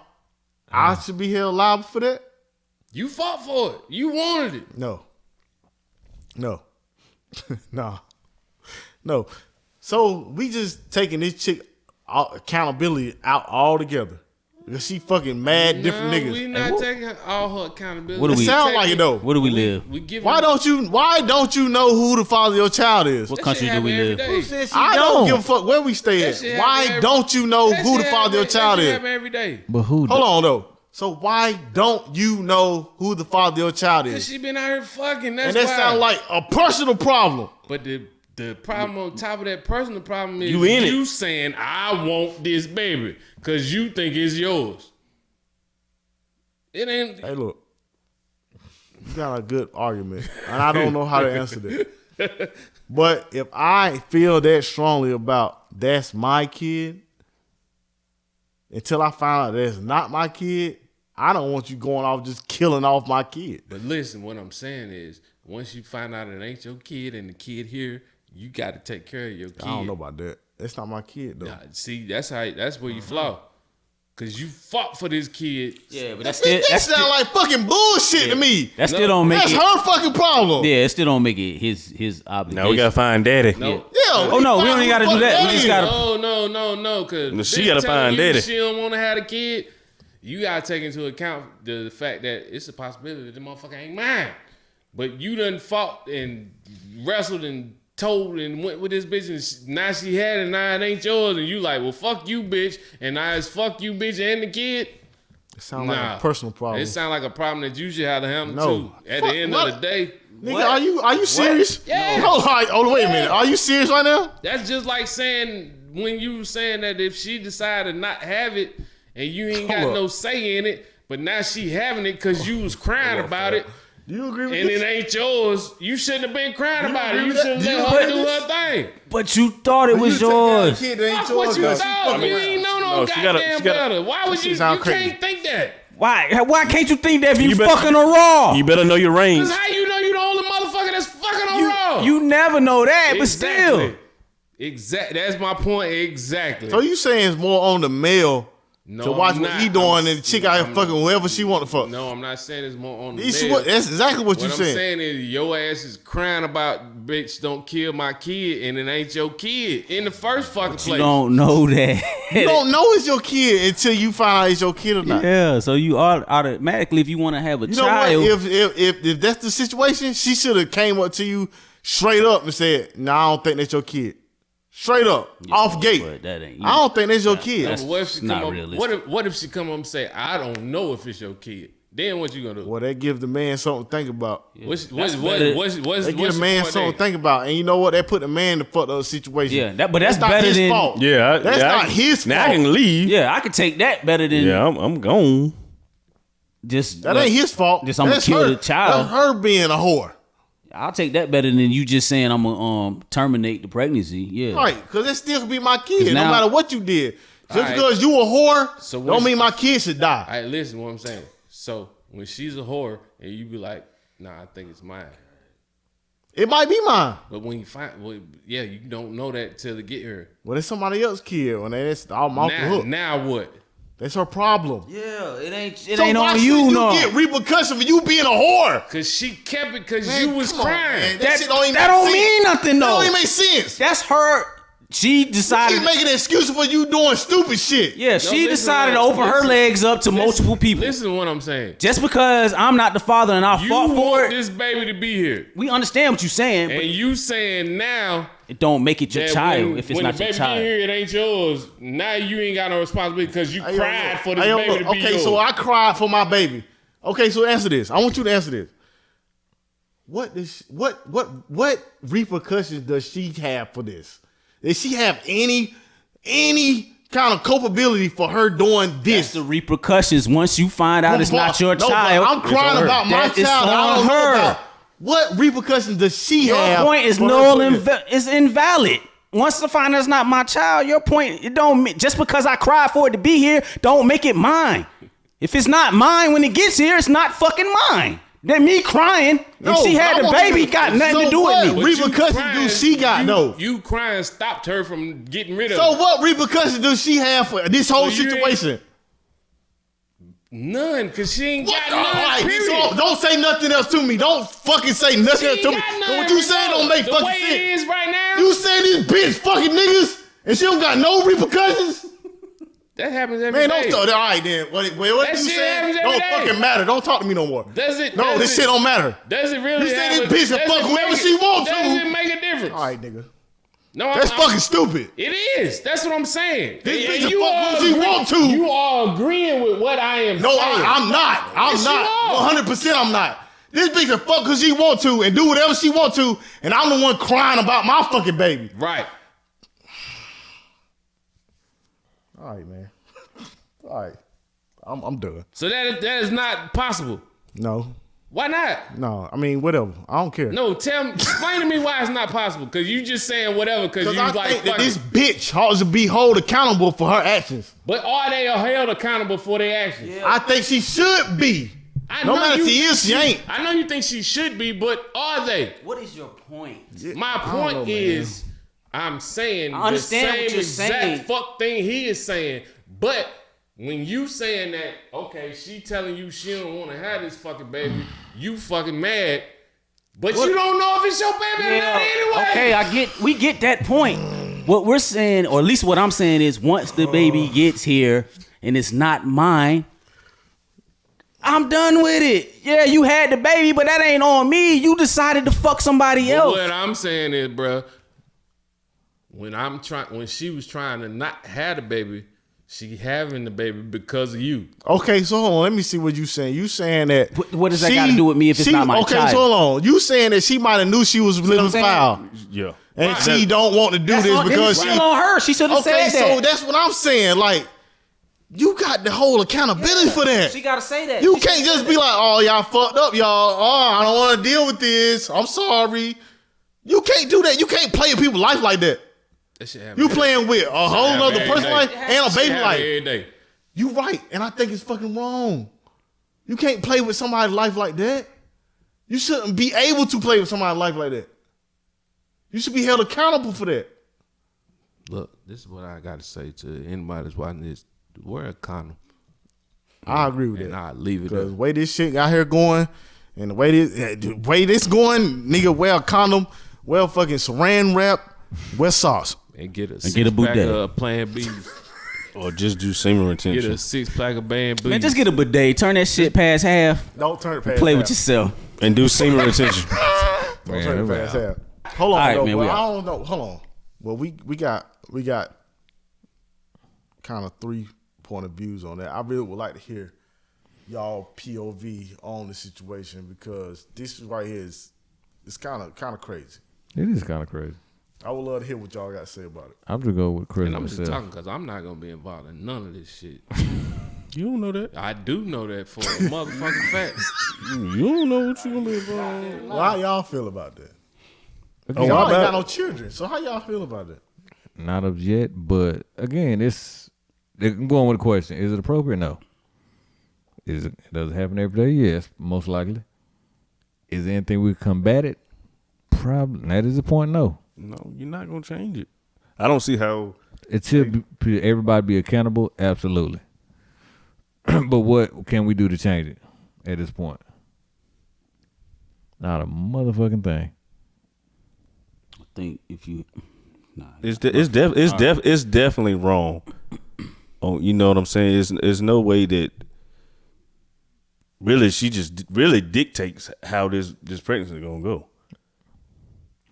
I should be held liable for that. You fought for it. You wanted it. No. No. No. So we just taking this chick accountability out altogether. Because she fucking mad different no, niggas. we not taking all her accountability. What do It we- sound like it though. Where do we live? We give Why don't you know who the father of your child is? What country do we live? I don't give a fuck where we stay That at. shit Why happen every- don't you know who the father of your child is? every day. But who? Hold on though. So why don't you know who the father of your child Cause is? she been out here fucking. That's And that why. sound like a personal problem. But the problem on top of that personal problem is You in it. you saying I want this baby because you think it's yours. It ain't. Hey, look, you got a good argument, and I don't know how to answer that. But if I feel that strongly about that's my kid, until I find out that's not my kid, I don't want you going off just killing off my kid. But listen, what I'm saying is, once you find out it ain't your kid and the kid here, you got to take care of your kid. I don't know about that. That's not my kid though. Nah, see, that's where you flaw. Cause you fought for this kid. Yeah, but That sound like fucking bullshit to me. that still don't make That's it. her fucking problem. Yeah, it still don't make it his obligation. Now we gotta find daddy. No. Yeah. Yeah. Oh, no, we don't even gotta do that. We just gotta- No. Cause She bitch gotta telling find you daddy. She don't want to have a kid. You gotta take into account the fact that it's a possibility that the motherfucker ain't mine. But you done fought and wrestled and told and went with this bitch, and now she had it, now it ain't yours, and you like, well, fuck you, bitch, and now it's fuck you, bitch, and the kid. It sound like a personal problem. It sound like a problem that you should have to handle No. too. At Fuck, the end what? of the day, Nigga, are you serious? Yeah. Hold on, oh, wait a minute. Are you serious right now? that's just like saying when you saying that if she decided not have it and you ain't got Hold up. no say in it, but now she having it because you was crying about it. Do you agree with And this? it ain't yours. You shouldn't have been crying about it. agree You with should have that? let Do you her agree do with her thing. But you thought it was You take care of yours. the kid that ain't Fuck what yours, you girl. thought. You ain't know no No, she gotta- goddamn she gotta- better. Why would That you? shit sound You crazy. can't think that. Why can't you think that if you You better- fucking her raw? You better know your range. Cause how you know you the only motherfucker that's fucking on raw? You never know that, but still. Exactly. That's my point. Exactly. So you saying it's more on the male No, to watch I'm what not. he doing I'm- and the chick out here I'm fucking not. whoever she want to fuck? No, I'm not saying it's more on the That's male. exactly what you What I'm saying. saying is your ass is crying about bitch don't kill my kid and it ain't your kid in the first fucking place. You don't know that. You don't know it's your kid until you find out it's your kid or not. Yeah, so you automatically, if you want to have a You child, know what? If that's the situation, she should have came up to you straight up and said, "No, I don't think that's your kid." Straight up, off gate. But that ain't. I don't think that's your kid. That's What if she not come up, realistic. what if she come up and say, "I don't know if it's your kid"? Then what you gonna do? Well, that gives the man something to think about. What's That Give the man something to think about, and you know what? That put the man in the fucked up situation. Yeah, but that's not better his than. fault. Yeah, That's not his Now I fault. can leave. Yeah, I could take that better than Yeah, I'm gone. just. That ain't his fault. Just I'ma That's kill her. the child. That's her being a whore. I'll take that better than you just saying I'm gonna terminate the pregnancy. Yeah, Right, because it still could be my kid, no now- matter what you did. Just All right. because you a whore, So don't mean my kid should die. All right, listen to what I'm saying. So when she's a whore and you be like, "Nah, I think it's mine," It might be mine. but when you you don't know that till to get her. Well, it's somebody else's kid. When that's I'm off the hook. Now what? That's her problem. yeah, it ain't So ain't why on should you, no. get repercussion for you being a whore? Cause she kept it because Man, you was come on, crying. man. That shit don't even that make don't sense. mean nothing That though. don't even make sense. That's her. She decided. Keep making excuses for you doing stupid shit. Yeah, she listen, decided to man, open her listen. legs up to multiple people. Listen to what I'm saying. Just because I'm not the father and I You fought for want it, this baby to be here, we understand what you're saying, and but you saying now it don't make it your that child when, if it's when not the your baby child. get here, it ain't yours. Now you ain't got no responsibility because you Hey, yo, cried look. for this Hey, yo, baby look. to be Okay, yours. so I cried for my baby. Okay, so answer this. I want you to answer this. What repercussions does she have for this? Does she have any kind of culpability for her doing That's this? the repercussions once you find out it's not your No, but child. I'm crying about my That is child. I on don't know her. about what repercussions does she Your have? point is for her null doing and this? is invalid. Once I find out it's not my child, your point it don't just because I cried for it to be here don't make it mine. If it's not mine when it gets here, it's not fucking mine. Then me crying No, if she had I the want baby you- got nothing so to do what? with me. But you repercussions crying- do she got, though? You crying stopped her from getting rid of So it. what repercussions does she have for this whole So you ain't- situation? None, because she ain't What? got none, All right, period. so don't say nothing else to me. Don't fucking say nothing She else ain't to me. got So none what you right saying now. don't make the fucking way sense. it is right now. You saying these bitch fucking niggas and she don't got no repercussions? that happens every Man, day. don't start. All right, then. What That you shit saying happens every don't day. fucking matter. Don't talk to me no more. Does it? No, does this it, shit don't matter. Does it really? You say have this bitch can does fuck it whoever make she it- want to. Does it make a difference? All right, nigga. No, That's fucking stupid. It is. That's what I'm saying. This And bitch can you fuck all who she agree- want to. You all agreeing with what I am No, saying. I'm not. I'm Yes, you not. are. 100% I'm not. This bitch can fuck because she want to and do whatever she want to, and I'm the one crying about my fucking baby. Right. All right, man. All right. I'm done. So that is not possible. No. Why not? No. I mean, whatever. I don't care. No, explain to me why it's not possible. Because you just saying whatever because Because you I like think that fuck this it. bitch ought to be held accountable for her actions. But are they held accountable for their actions? I think she should be. I No know matter if you she think is, she ain't. I know you think she should be, but are they? What is your point? My I don't point know, man. is, I'm saying I understand the what same you're exact saying. fuck thing he is saying, but when you saying that, okay, she telling you she don't want to have this fucking baby, you fucking mad, but you don't know if it's your baby or not anyway. Okay, we get that point. What we're saying, or at least what I'm saying is once the baby gets here and it's not mine, I'm done with it. Yeah, you had the baby, but that ain't on me. You decided to fuck somebody But else. what I'm saying is, bruh, when she was trying to not have the baby, she having the baby because of you. Okay, so hold on. Let me see what you saying. You saying that. What does that got to do with me if it's not my okay, child? so hold on. You saying that she might have knew she was living I'm saying? foul. Yeah. And she don't want to do That's this on, because it's she. still on her. She should have Okay, said that. so that's what I'm saying. Like, you got the whole accountability for that. She got to say that. You She can't should've just said be that. like, oh, y'all fucked up, y'all. Oh, I don't want to deal with this. I'm sorry. You can't do that. You can't play with people's life like that. That shit happen You every- playing with a whole happen other every person's day. life and a shit baby happen life. every day. You right, and I think it's fucking wrong. You can't play with somebody's life like that. You shouldn't be able to play with somebody's life like that. You should be held accountable for that. Look, this is what I got to say to anybody that's watching this. Wear a condom. I agree with And that. I'll leave it Because the there. way this shit out here going, and the way this going, nigga, wear a condom wear fucking saran wrap, wear socks. And get a bidet. of Plan B. Or just do semen retention. Get a 6-pack of bamboo. Man, just get a bidet. Turn that shit past half. Don't turn it past Play half. with yourself. And do semen retention. Don't turn it past half. Hold on, All right, though, man, but we I out. don't know. Hold on. Well, we got kind of 3 point of views on that. I really would like to hear y'all POV on the situation because this right here is kind of crazy. It is kind of crazy. I would love to hear what y'all got to say about it. I'm just go with Chris. And I'm just myself. talking because I'm not going to be involved in none of this shit. You don't know that. I do know that for a motherfucking fact. You don't know what you gonna be involved in. Well, how y'all feel about that? Again, Y'all ain't bad. got no children, so how y'all feel about that? Not of yet, but again, I'm going with a question. Is it appropriate? No. Does it happen every day? Yes, most likely. Is there anything we can combat it? Probably. That is the point. No. No, you're not gonna change it. I don't see how. It should be, everybody be accountable. Absolutely. But what can we do to change it at this point? Not a motherfucking thing. I think if you, It's definitely wrong. Oh, you know what I'm saying? It's no way that really she just really dictates how this pregnancy is gonna go.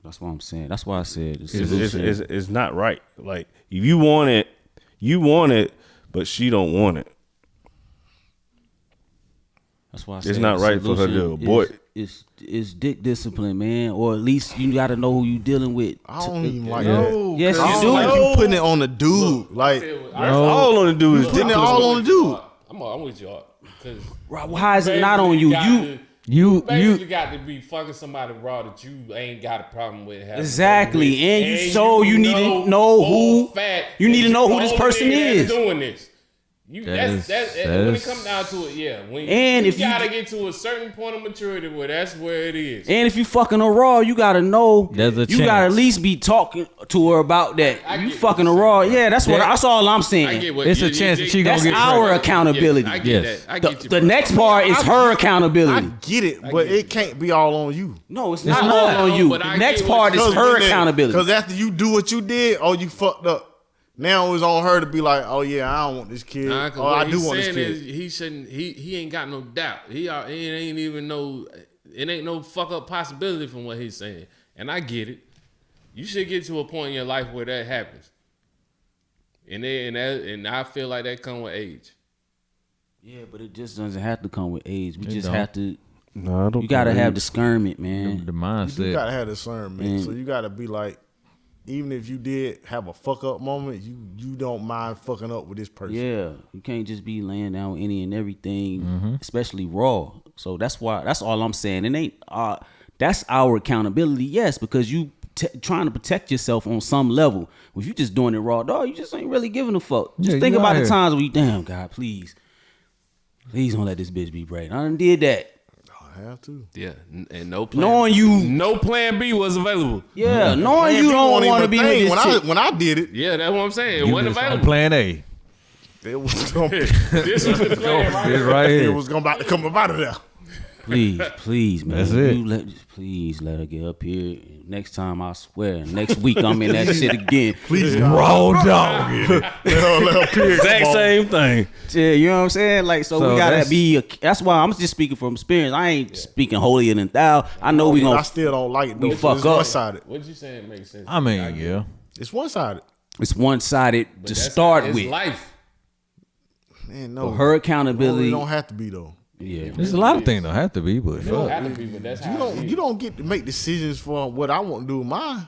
that's what I'm saying. That's why I said the solution. It's not right. Like if you want it, but she don't want it. That's why I It's said not the right for her to solution abort. It's dick discipline, man. Or at least you got to know who you dealing with. I don't even like Yeah. that. Yes, I you don't do. like you putting it on the dude. Like, All on the dude is putting it all on the dude. I'm with y'all. Cause Why is it not on you? You basically got to be fucking somebody raw that you ain't got a problem with. having Exactly, with. and you need to know who. You need to know who this person is. Doing this. That's when it comes down to it, yeah. And if you you gotta get to a certain point of maturity where that's where it is. And if you fucking her raw, you gotta know. There's a you gotta at least be talking to her about that. I You get fucking her what you're raw. saying, Yeah, that's all I'm saying. I get what It's a chance that she gonna That's get our pregnant. accountability. I get Yes. that. I The, get you, the bro. next part is her I accountability. get it, but it can't be all on you. No, it's not not. all on you. But The I next get what part is you're her accountability. Because after you do what you did, oh, you fucked up. Now it's on her to be like, oh yeah, I don't want this kid. Nah, 'cause Oh, what I do he's want this saying kid. is he shouldn't. He ain't got no doubt. It ain't even no. It ain't no fuck up possibility from what he's saying. And I get it. You should get to a point in your life where that happens. And I feel like that come with age. Yeah, but it just doesn't have to come with age. We just don't. have to. No, I don't. You gotta think have it- discernment, man. The You mindset. gotta have discernment. And- So you gotta be like, even if you did have a fuck up moment, you don't mind fucking up with this person. Yeah, you can't just be laying down with any and everything, especially raw. So that's all I'm saying. It ain't. That's our accountability, yes, because you trying to protect yourself on some level. If you just doing it raw, dog, you just ain't really giving a fuck. Just Yeah, think you about out the here. times where you, damn God, please don't let this bitch be pregnant. I done did that. I have to. Yeah, and no plan. Knowing you, No plan B was available. yeah, knowing Man, you don't won't want to even be with think. this chick. when I did it, Yeah, that's what I'm saying. It You wasn't was on available. plan A. it was gonna, This was the plan right It's here. right it here. was gonna about to come up out of there. Please, man. That's it. Please let her get up here. Next time, I swear. Next week, I'm in that shit again. Please, Raw dog. Exact same thing. Yeah, you know what I'm saying? Like, so So we gotta that's- be. That's why I'm just speaking from experience. I ain't speaking holier than thou. I know we I gonna. still don't like it though. we 'cause fuck it's up. one sided. What you saying makes sense. I mean, yeah. It's one sided. It's one sided to That's start how- it's with. life. Man, no. Her No, accountability. it don't have to be though. Yeah, There's a lot of things don't have to be, but It don't fuck. have to be, but that's how it is. You don't get to make decisions for what I want to do with mine.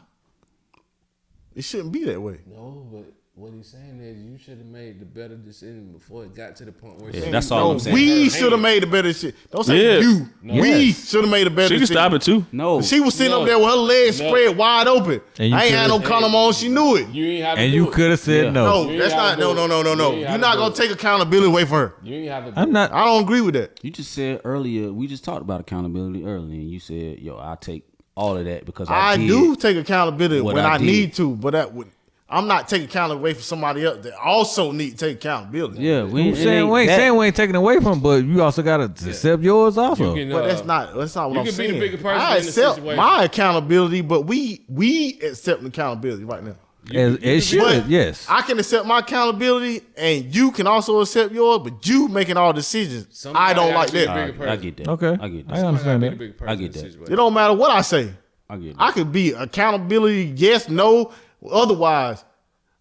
It shouldn't be that way. No, but what he's saying is you should have made the better decision before it got to the point where Yeah, that's all I'm saying. We should have made a better shit. Don't say Yeah. you. We Yes. should have made a better She can decision. stop it too. no. She was sitting No. up there with her legs No. spread wide open. And you I ain't had no could've- condom on. She knew it. you ain't have to And do you it. could have said Yeah. no. No, You that's ain't not. have No, to do no, it. no, no, no. You ain't You're have not to gonna do it. take accountability away from her. You ain't have to do I'm not. I don't agree with that. You just said earlier. We just talked about accountability earlier, and you said, "Yo, I take all of that because I did do take accountability what when I I did. need to, but that would I'm not taking account away from somebody else that also need to take accountability. Yeah, We ain't saying we ain't taking away from, but you also gotta accept yours also. You can, But that's not what I'm can saying. be the bigger person I in the accept situation. my accountability, but we accept accountability right now. It should, But yes. I can accept my accountability, and you can also accept yours. But you making all decisions, Somebody I don't gotta like be the that. bigger I person. get that. Okay. I get I that. understand Somebody that. gotta be the bigger person I get in the that. situation. It don't matter what I say. I get that. I could be accountability, yes, no. Otherwise,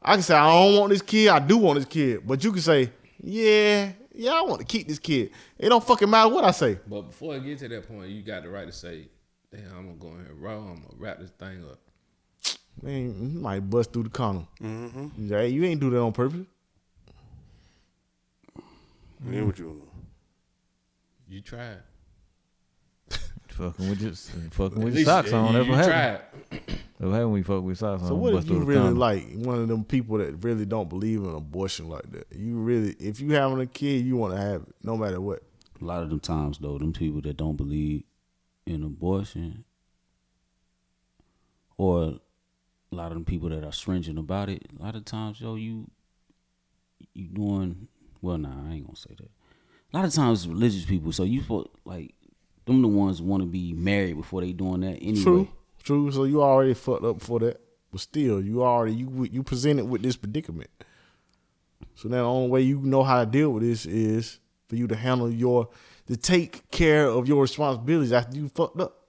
I can say I don't want this kid. I do want this kid. But you can say, yeah, I want to keep this kid. It don't fucking matter what I say. But before I get to that point, you got the right to say, damn, I'm gonna go in here raw. I'm gonna wrap this thing up. Man, you might bust through the condom. Yeah, you ain't do that on purpose. Yeah, what you You tried. Fucking with your least socks on. That's you what happened. tried. That's what happened when you fuck with socks on. So what if bust you through the really condom. like one of them people that really don't believe in abortion like that? You really, if you having a kid, you want to have it, no matter what. A lot of them times though, them people that don't believe in abortion, or a lot of them people that are stringent about it, a lot of times, yo, you doing well. Nah, I ain't gonna say that. A lot of times, religious people. So you feel like them the ones want to be married before they doing that anyway. True. So you already fucked up for that, but still, you presented with this predicament. So now the only way you know how to deal with this is for you to handle to take care of your responsibilities after you fucked up.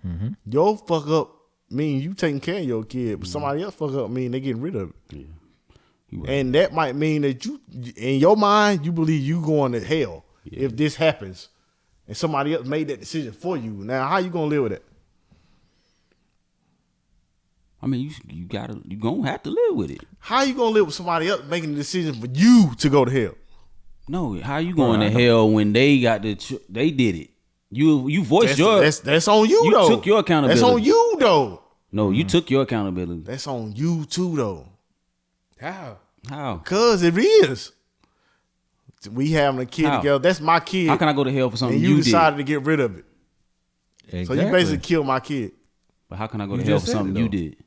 Mm-hmm. Your fuck up mean you taking care of your kid, but somebody else fuck up mean they getting rid of it. Yeah. You right. And that might mean that you, in your mind, you believe you going to hell if this happens, and somebody else made that decision for you. Now, how you gonna live with it? I mean, you gonna have to live with it. How you gonna live with somebody else making the decision for you to go to hell? No, how you going to hell when they got they did it? You voiced That's on you though. You took your accountability. That's on you though. No, you took your accountability. That's on you too though. How? Cause it is. We having a kid How? together. That's my kid. How can I go to hell for something and you did? decided to get rid of it. Exactly. So you basically killed my kid. But how can I go to You hell just for said something it, you though. did?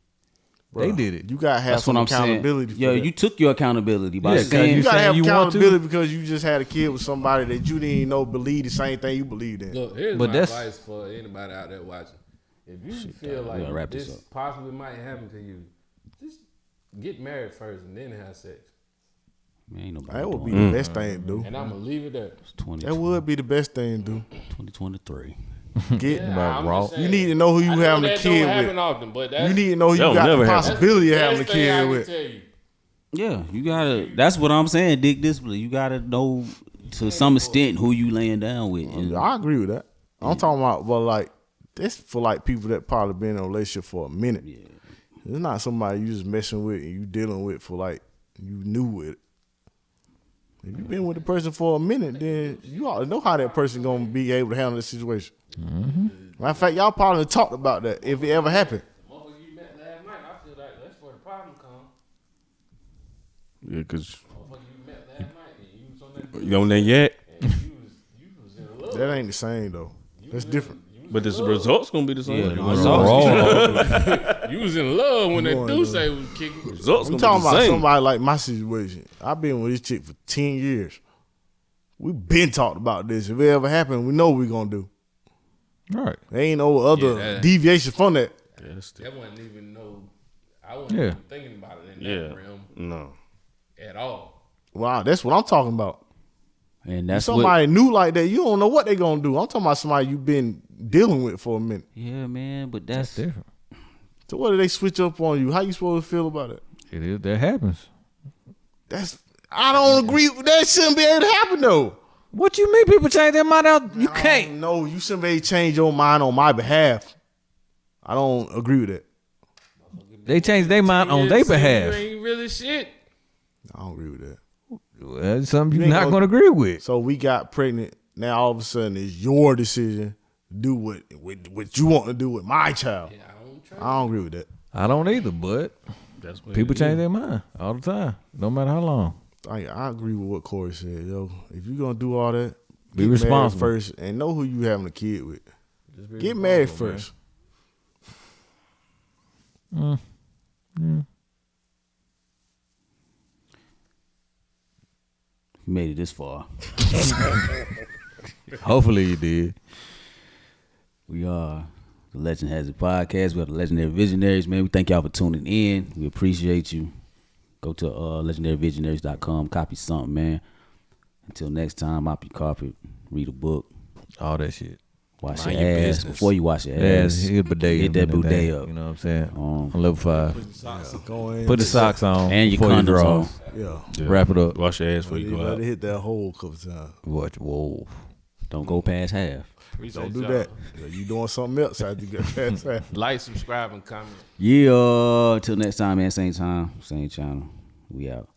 They did it. You gotta have That's some what I'm saying. accountability. Yeah, for that. you took your accountability by Yeah, 'cause saying You gotta have you want to? accountability because you just had a kid with somebody that you didn't even know believed the same thing you believed in. Look, here's But my that's- advice for anybody out there watching. If you feel we like gotta wrap this this up. possibly might happen to you, just get married first and then have sex. Man, ain't nobody That would be doing the best thing to do. And I'm gonna leave it there. It's 20, That would be the best thing to do. 2023. Get I'm Raw. just saying. You need to know who you I know having a that kid don't happen with. often, but that's, You need to know who you That'll got never the happen. possibility of that's having the a best thing I kid can with. tell you. Yeah, you gotta. That's what I'm saying. Dick discipline. You gotta know to some extent who you laying down with. And I agree with that. I'm talking about, well, like, this for like people that probably been in a relationship for a minute. Yeah. It's not somebody you just messing with and you dealing with for like you new with it. If you've been with the person for a minute, then you ought to know how that person gonna be able to handle the situation. Matter of fact, y'all probably talked about that if it ever happened. Motherfucker you met last night, I feel like that's where the problem comes. Yeah, because Motherfucker you met last night and you was on that you on there yet? and you was in love. That ain't the same though. That's different. But the results gonna be the same. Yeah, the The results. You was in love when that Going dude to- say was kicking. results I'm gonna talking be the about same. somebody like my situation. I've been with this chick for 10 years. We been talked about this. If it ever happened, we know what we gonna do. All right. There ain't no other that- deviation from that. Yeah, that's still- That wasn't even I wasn't Yeah. even thinking about it in that yeah. realm No. at all. Wow, that's what I'm talking about. And that's Somebody new like that, you don't know what they gonna do. I'm talking about somebody you've been dealing with for a minute. what. Yeah, man. But That's that's different. So what do they switch up on you? How you supposed to feel about it? It is. That happens. I don't agree. That shouldn't be able to happen though. What you mean people change their mind out? You can't. No, you shouldn't be able to change your mind on my behalf. I don't agree with that. They change their mind on their behalf. You ain't really shit. I don't agree with that. Well, that's something You you're ain't not gonna- going to agree with. So we got pregnant. Now all of a sudden it's your decision to do what you want to do with my child. Yeah, I don't try. I don't agree with that. I don't either, but That's what people it change is. their mind all the time, no matter how long. I agree with what Corey said, yo. If you're gonna do all that, Be get married responsible. first and know who you having a kid with. Just be Get married responsible, first. You made it this far. Hopefully you did. We are the Legend Has It podcast. We are the Legendary Visionaries, man. We thank y'all for tuning in. We appreciate you. Go to legendaryvisionaries.com, copy something, man. Until next time, mop your carpet, read a book, All that shit. wash Mind your your ass. business. Before you wash your Yeah, ass, hit bidet. hit that up in bidet there, up. You know what I'm saying? Um, On level 5. Go in. Put the socks on. And your before you condoms draw. on. Yeah. Wrap it up. Wash your ass before You you go better out. hit that hole a couple times. Watch. Whoa. Don't go past half. Don't do that. Yeah, you doing something else after you get past that. Like, subscribe, and comment. Yeah. Till next time, man. Same time, same channel. We out.